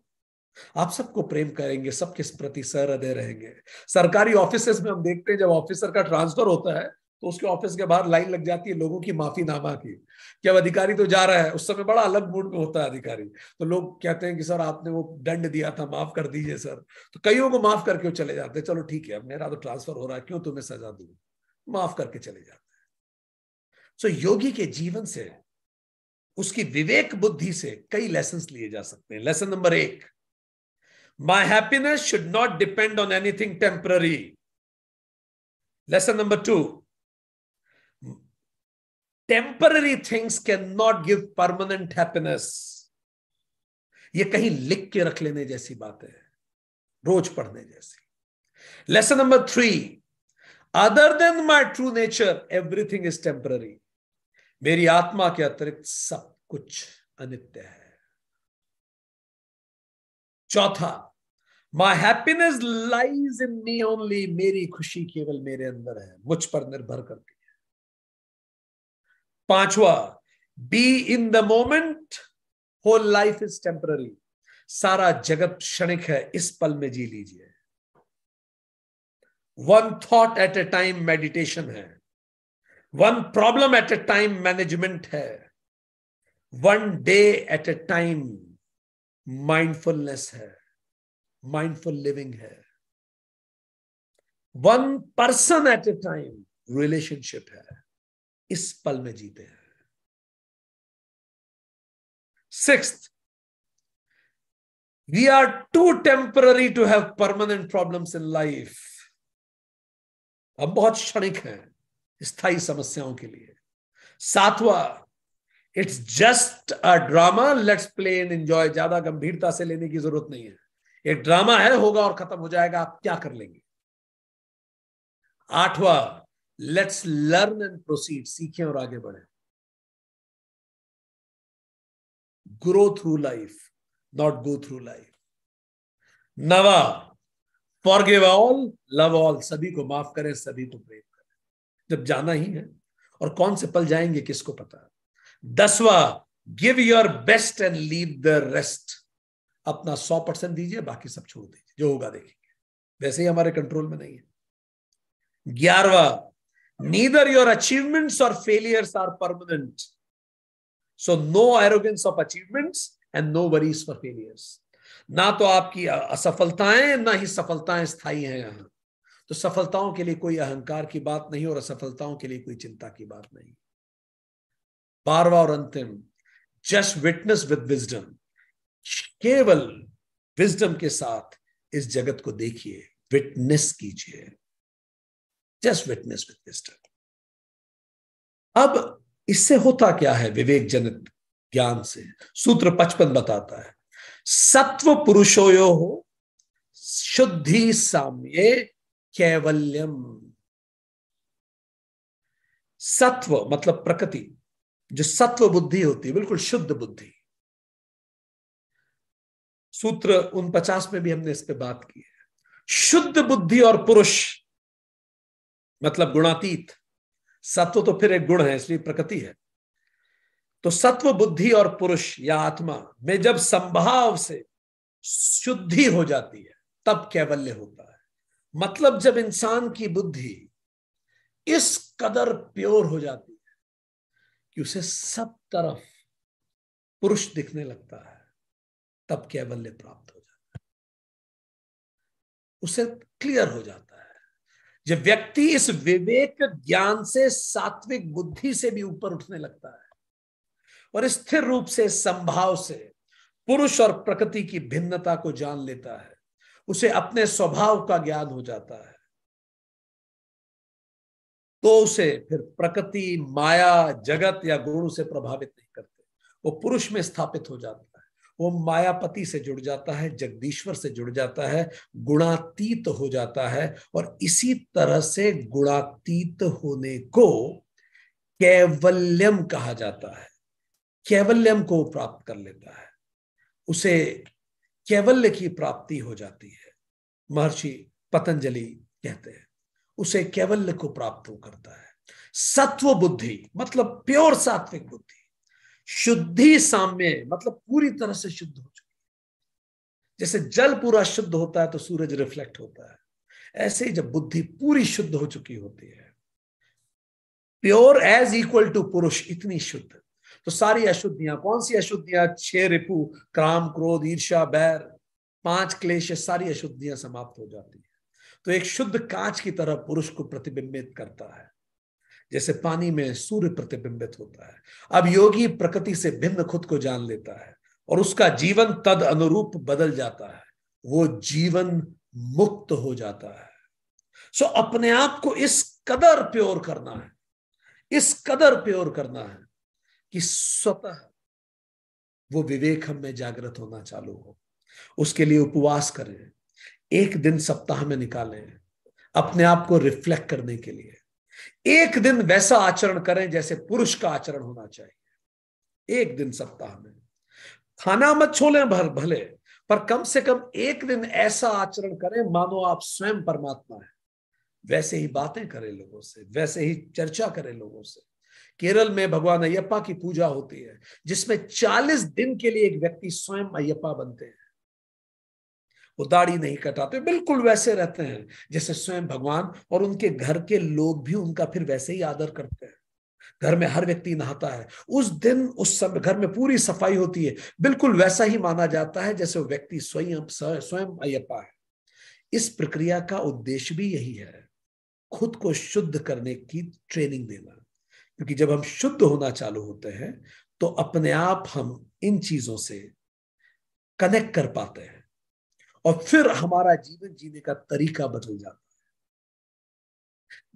आप सबको प्रेम करेंगे, सबके प्रति सहृदय रहेंगे। सरकारी ऑफिसेस में हम देखते हैं जब ऑफिसर का ट्रांसफर होता है तो उसके ऑफिस के बाहर लाइन लग जाती है लोगों की माफीनामा की, कि अब अधिकारी तो जा रहा है। उस समय बड़ा अलग मूड में होता है अधिकारी, तो लोग कहते हैं कि सर आपने वो दंड दिया था, माफ कर दीजिए सर। तो कईयों को माफ करके वो चले जाते हैं, चलो ठीक है अब मेरा तो ट्रांसफर हो रहा है, क्यों तुम्हें सजा दूं, माफ करके चले जाते हैं। सो योगी के जीवन से, उसकी विवेक बुद्धि से कई लेसन्स लिए जा सकते हैं। Lesson number 1, my happiness should not depend on anything temporary. Lesson number 2, temporary things cannot give permanent happiness. ये कहीं लिख के रख लेने जैसी बात है, रोज पढ़ने जैसी। Lesson number 3, other than my true nature everything is temporary. मेरी आत्मा के अतिरिक्त सब कुछ अनित्य है। चौथा, My happiness lies in me only. मेरी खुशी केवल मेरे अंदर है, मुझ पर निर्भर करती है। पांचवा, be in the moment, whole life is temporary. सारा जगत क्षणिक है, इस पल में जी लीजिए। One thought at a time meditation है, one problem at a time management है, one day at a time mindfulness है, माइंडफुल लिविंग है, one person at a time relationship है। इस पल में जीते हैं। 6th, we are too temporary to have permanent problems in life. हम बहुत क्षणिक हैं स्थायी समस्याओं के लिए। 7वां, it's just a drama, let's play and enjoy. ज्यादा गंभीरता से लेने की जरूरत नहीं है, एक ड्रामा है, होगा और खत्म हो जाएगा, आप क्या कर लेंगे। 8वां, लेट्स लर्न एंड प्रोसीड, सीखें और आगे बढ़े। Grow through life, not go through life. 9वां, फॉरगिव ऑल, लव ऑल, सभी को माफ करें, सभी को प्रेम करें। जब जाना ही है, और कौन से पल जाएंगे किसको पता। 10वां, give your best and leave the rest. अपना 100% दीजिए, बाकी सब छोड़ दीजिए, जो होगा देखेंगे, वैसे ही हमारे कंट्रोल में नहीं है। 11वां, नीदर योर अचीवमेंट्स और failures are permanent, so no arrogance of achievements and no worries for failures. ना तो आपकी असफलताएं ना ही सफलताएं स्थायी हैं यहां। तो सफलताओं के लिए कोई अहंकार की बात नहीं और असफलताओं के लिए कोई चिंता की बात नहीं। 12वां और अंतिम, जस्ट विटनेस विद विजडम। केवल विजडम के साथ इस जगत को देखिए, विटनेस कीजिए, जस्ट विटनेस विद विजडम। अब इससे होता क्या है विवेक जनित ज्ञान से? सूत्र 55 बताता है, सत्व पुरुषोयो हो शुद्धि साम्ये कैवल्यम। सत्व मतलब प्रकृति, जो सत्व बुद्धि होती है, बिल्कुल शुद्ध बुद्धि। सूत्र 49 में भी हमने इस पे बात की है। शुद्ध बुद्धि और पुरुष मतलब गुणातीत। सत्व तो फिर एक गुण है, इसलिए प्रकृति है। तो सत्व बुद्धि और पुरुष या आत्मा में जब संभाव से शुद्धि हो जाती है तब कैवल्य होता है। मतलब जब इंसान की बुद्धि इस कदर प्योर हो जाती है कि उसे सब तरफ पुरुष दिखने लगता है, तब कैवल्य प्राप्त हो जाता है, उसे क्लियर हो जाता है। जब व्यक्ति इस विवेक ज्ञान से सात्विक बुद्धि से भी ऊपर उठने लगता है और स्थिर रूप से संभाव से पुरुष और प्रकृति की भिन्नता को जान लेता है, उसे अपने स्वभाव का ज्ञान हो जाता है, तो उसे फिर प्रकृति, माया, जगत या गुण से प्रभावित नहीं करते। वो पुरुष में स्थापित हो जाता है, वो मायापति से जुड़ जाता है, जगदीश्वर से जुड़ जाता है, गुणातीत हो जाता है। और इसी तरह से गुणातीत होने को कैवल्यम कहा जाता है। कैवल्यम को प्राप्त कर लेता है, उसे कैवल्य की प्राप्ति हो जाती है। महर्षि पतंजलि कहते हैं उसे कैवल्य को प्राप्त हो करता है। सत्व बुद्धि मतलब प्योर सात्विक बुद्धि, शुद्धि साम्य मतलब पूरी तरह से शुद्ध हो चुकी है। जैसे जल पूरा शुद्ध होता है तो सूरज रिफ्लेक्ट होता है, ऐसे ही जब बुद्धि पूरी शुद्ध हो चुकी होती है, प्योर एज इक्वल टू पुरुष, इतनी शुद्ध, तो सारी अशुद्धियां, कौन सी अशुद्धियां? 6 रिपु, काम, क्रोध, ईर्ष्या, बैर, 5 क्लेश, सारी अशुद्धियां समाप्त हो जाती है। तो एक शुद्ध कांच की तरह पुरुष को प्रतिबिंबित करता है, जैसे पानी में सूर्य प्रतिबिंबित होता है। अब योगी प्रकृति से भिन्न खुद को जान लेता है और उसका जीवन तद अनुरूप बदल जाता है, वो जीवन मुक्त हो जाता है। सो अपने आप को इस कदर प्योर करना है, इस कदर प्योर करना है कि स्वतः वो विवेक हम में जागृत होना चालू हो। उसके लिए उपवास करें, एक दिन सप्ताह में निकालें अपने आप को रिफ्लेक्ट करने के लिए। एक दिन वैसा आचरण करें जैसे पुरुष का आचरण होना चाहिए। एक दिन सप्ताह में खाना मत छोड़ें भले, पर कम से कम एक दिन ऐसा आचरण करें मानो आप स्वयं परमात्मा है। वैसे ही बातें करें लोगों से, वैसे ही चर्चा करें लोगों से। केरल में भगवान अयप्पा की पूजा होती है, जिसमें 40 दिन के लिए एक व्यक्ति स्वयं अयप्पा बनते हैं। वो दाढ़ी नहीं कटाते, बिल्कुल वैसे रहते हैं जैसे स्वयं भगवान, और उनके घर के लोग भी उनका फिर वैसे ही आदर करते हैं। घर में हर व्यक्ति नहाता है उस दिन, उस समय घर में पूरी सफाई होती है, बिल्कुल वैसा ही माना जाता है जैसे वो व्यक्ति स्वयं अयप्पा है। इस प्रक्रिया का उद्देश्य भी यही है, खुद को शुद्ध करने की ट्रेनिंग देना। क्योंकि जब हम शुद्ध होना चालू होते हैं तो अपने आप हम इन चीजों से कनेक्ट कर पाते हैं और फिर हमारा जीवन जीने का तरीका बदल जाता है।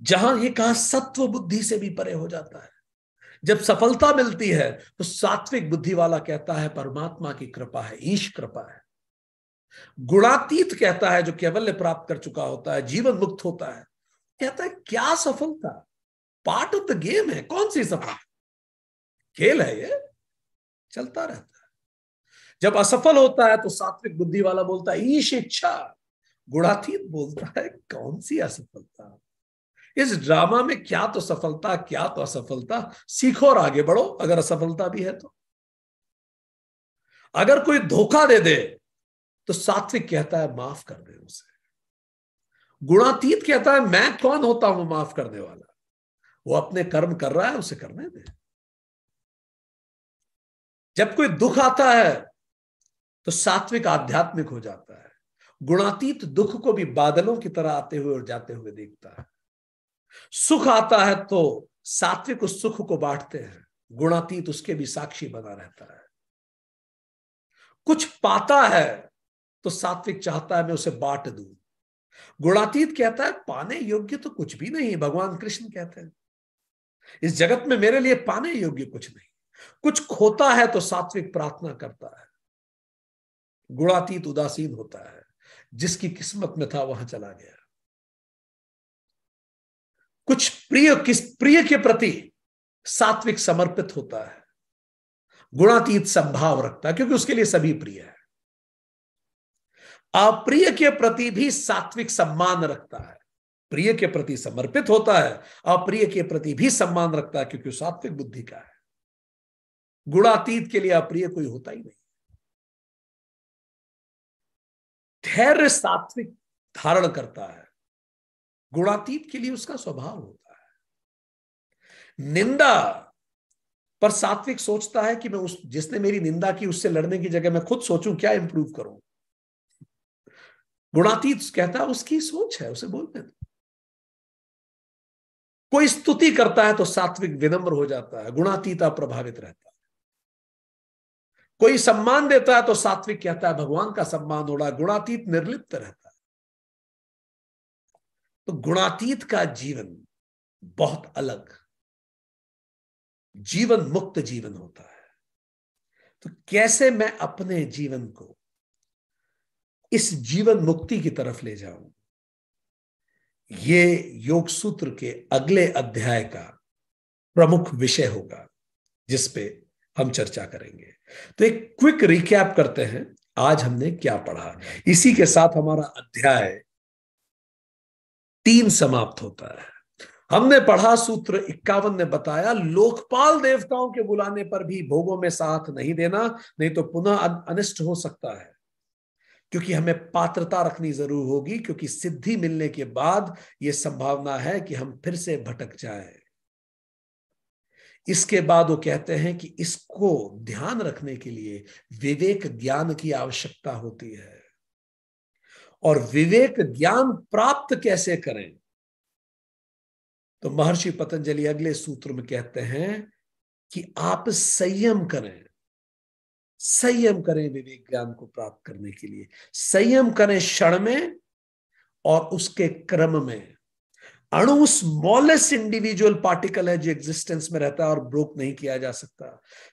जहां ये कहा सत्व बुद्धि से भी परे हो जाता है। जब सफलता मिलती है तो सात्विक बुद्धि वाला कहता है परमात्मा की कृपा है, ईश कृपा है। गुणातीत कहता है, जो कैवल्य प्राप्त कर चुका होता है, जीवन मुक्त होता है, कहता है क्या सफलता, पार्ट ऑफ द गेम है। कौन सी सफलता, खेल है ये, चलता रहता है। जब असफल होता है तो सात्विक बुद्धि वाला बोलता है ईश इच्छा, गुणातीत बोलता है कौन सी असफलता, इस ड्रामा में क्या तो सफलता क्या तो असफलता, सीखो और आगे बढ़ो अगर असफलता भी है तो। अगर कोई धोखा दे दे तो सात्विक कहता है माफ कर दे उसे। गुणातीत कहता है मैं कौन होता हूं माफ करने वाला, वो अपने कर्म कर रहा है, उसे करने दे। जब कोई दुख आता है तो सात्विक आध्यात्मिक हो जाता है। गुणातीत दुख को भी बादलों की तरह आते हुए और जाते हुए देखता है। सुख आता है तो सात्विक उस सुख को बांटते हैं, गुणातीत उसके भी साक्षी बना रहता है। कुछ पाता है तो सात्विक चाहता है मैं उसे बांट दूं। गुणातीत कहता है पाने योग्य तो कुछ भी नहीं। भगवान कृष्ण कहते हैं इस जगत में मेरे लिए पाने योग्य कुछ नहीं। कुछ खोता है तो सात्विक प्रार्थना करता है। गुणातीत उदासीन होता है, जिसकी किस्मत में था वहां चला गया। कुछ प्रिय के प्रति सात्विक समर्पित होता है, गुणातीत संभाव रखता है क्योंकि उसके लिए सभी प्रिय है। अप्रिय के प्रति भी सात्विक सम्मान रखता है, प्रिय के प्रति समर्पित होता है, अप्रिय के प्रति भी सम्मान रखता है क्योंकि सात्विक बुद्धि का है। गुणातीत के लिए अप्रिय कोई होता ही नहीं। धैर्य सात्विक धारण करता है, गुणातीत के लिए उसका स्वभाव होता है। निंदा पर सात्विक सोचता है कि मैं उस जिसने मेरी निंदा की उससे लड़ने की जगह मैं खुद सोचूं क्या इंप्रूव करूं। गुणातीत कहता है उसकी सोच है, उसे बोलने दो। कोई स्तुति करता है तो सात्विक विनम्र हो जाता है, गुणातीत प्रभावित रहता है। कोई सम्मान देता है तो सात्विक कहता है भगवान का सम्मान हो रहा है, गुणातीत निर्लिप्त रहता है। तो गुणातीत का जीवन बहुत अलग, जीवन मुक्त जीवन होता है। तो कैसे मैं अपने जीवन को इस जीवन मुक्ति की तरफ ले जाऊं, ये योग सूत्र के अगले अध्याय का प्रमुख विषय होगा जिस पे हम चर्चा करेंगे। तो एक क्विक रिकैप करते हैं आज हमने क्या पढ़ा। इसी के साथ हमारा अध्याय 3 समाप्त होता है। हमने पढ़ा सूत्र 51 ने बताया लोकपाल देवताओं के बुलाने पर भी भोगों में साथ नहीं देना, नहीं तो पुनः अनिष्ट हो सकता है। क्योंकि हमें पात्रता रखनी जरूर होगी, क्योंकि सिद्धि मिलने के बाद यह संभावना है कि हम फिर से भटक जाएं। इसके बाद वो कहते हैं कि इसको ध्यान रखने के लिए विवेक ज्ञान की आवश्यकता होती है। और विवेक ज्ञान प्राप्त कैसे करें, तो महर्षि पतंजलि अगले सूत्र में कहते हैं कि आप संयम करें। संयम करें विवेक ज्ञान को प्राप्त करने के लिए। संयम करें क्षण में और उसके क्रम में। अणु स्मॉलेस्ट इंडिविजुअल पार्टिकल है जो एग्जिस्टेंस में रहता है और ब्रोक नहीं किया जा सकता।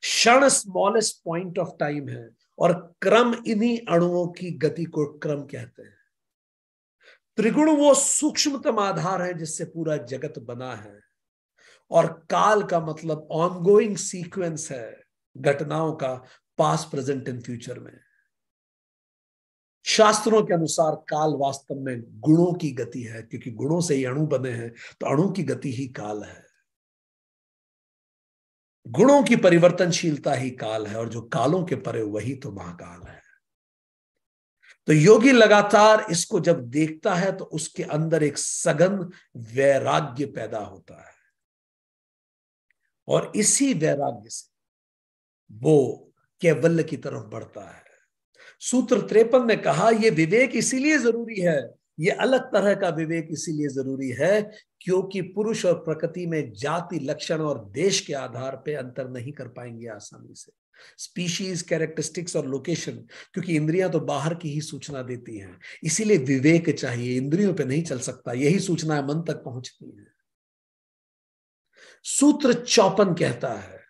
क्षण स्मॉलेस्ट पॉइंट ऑफ टाइम है और क्रम इन्हीं अणुओं की गति को क्रम कहते हैं। त्रिगुण वो सूक्ष्मतम आधार है जिससे पूरा जगत बना है। और काल का मतलब ऑनगोइंग सीक्वेंस है घटनाओं का, पास्ट प्रेजेंट एंड फ्यूचर में। शास्त्रों के अनुसार काल वास्तव में गुणों की गति है, क्योंकि गुणों से ही अणु बने हैं, तो अणु की गति ही काल है। गुणों की परिवर्तनशीलता ही काल है और जो कालों के परे वही तो महाकाल है। तो योगी लगातार इसको जब देखता है तो उसके अंदर एक सघन वैराग्य पैदा होता है और इसी वैराग्य से वो कैवल्य की तरफ बढ़ता है। सूत्र 53 ने कहा यह विवेक इसीलिए जरूरी है, यह अलग तरह का विवेक इसीलिए जरूरी है क्योंकि पुरुष और प्रकृति में जाति, लक्षण और देश के आधार पर अंतर नहीं कर पाएंगे आसानी से। स्पीशीज, कैरेक्टरिस्टिक्स और लोकेशन, क्योंकि इंद्रियां तो बाहर की ही सूचना देती हैं, इसीलिए विवेक चाहिए, इंद्रियों पे नहीं चल सकता, यही सूचना मन तक पहुंचती है। सूत्र 54 कहता है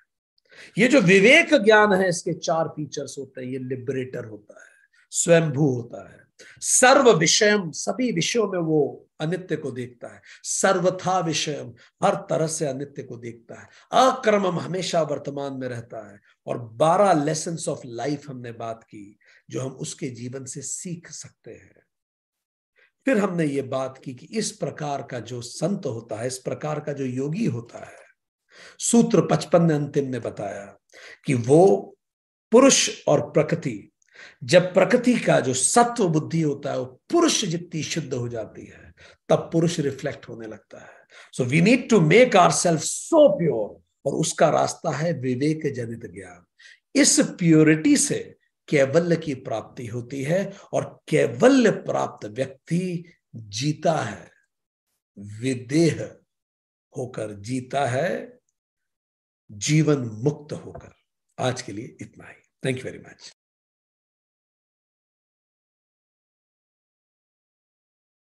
ये जो विवेक ज्ञान है इसके 4 फीचर्स होते हैं। ये लिबरेटर होता है, स्वयंभू होता है, सर्व विषयम, सभी विषयों में वो अनित्य को देखता है, सर्वथा विषयम, हर तरह से अनित्य को देखता है, अक्रमम, हमेशा वर्तमान में रहता है, और 12 लेसन्स ऑफ लाइफ हमने बात की जो हम उसके जीवन से सीख सकते हैं। फिर हमने ये बात की कि इस प्रकार का जो संत होता है, इस प्रकार का जो योगी होता है, सूत्र 55 ने अंतिम ने बताया कि वो पुरुष और प्रकृति, जब प्रकृति का जो सत्व बुद्धि होता है वो पुरुष जितनी शुद्ध हो जाती है तब पुरुष रिफ्लेक्ट होने लगता है। So we need to make ourself so pure, और उसका रास्ता है विवेक जनित ज्ञान। इस प्योरिटी से कैवल्य की प्राप्ति होती है, और कैवल्य प्राप्त व्यक्ति जीता है, विदेह होकर जीता है, जीवन मुक्त होकर। आज के लिए इतना ही। Thank you very much.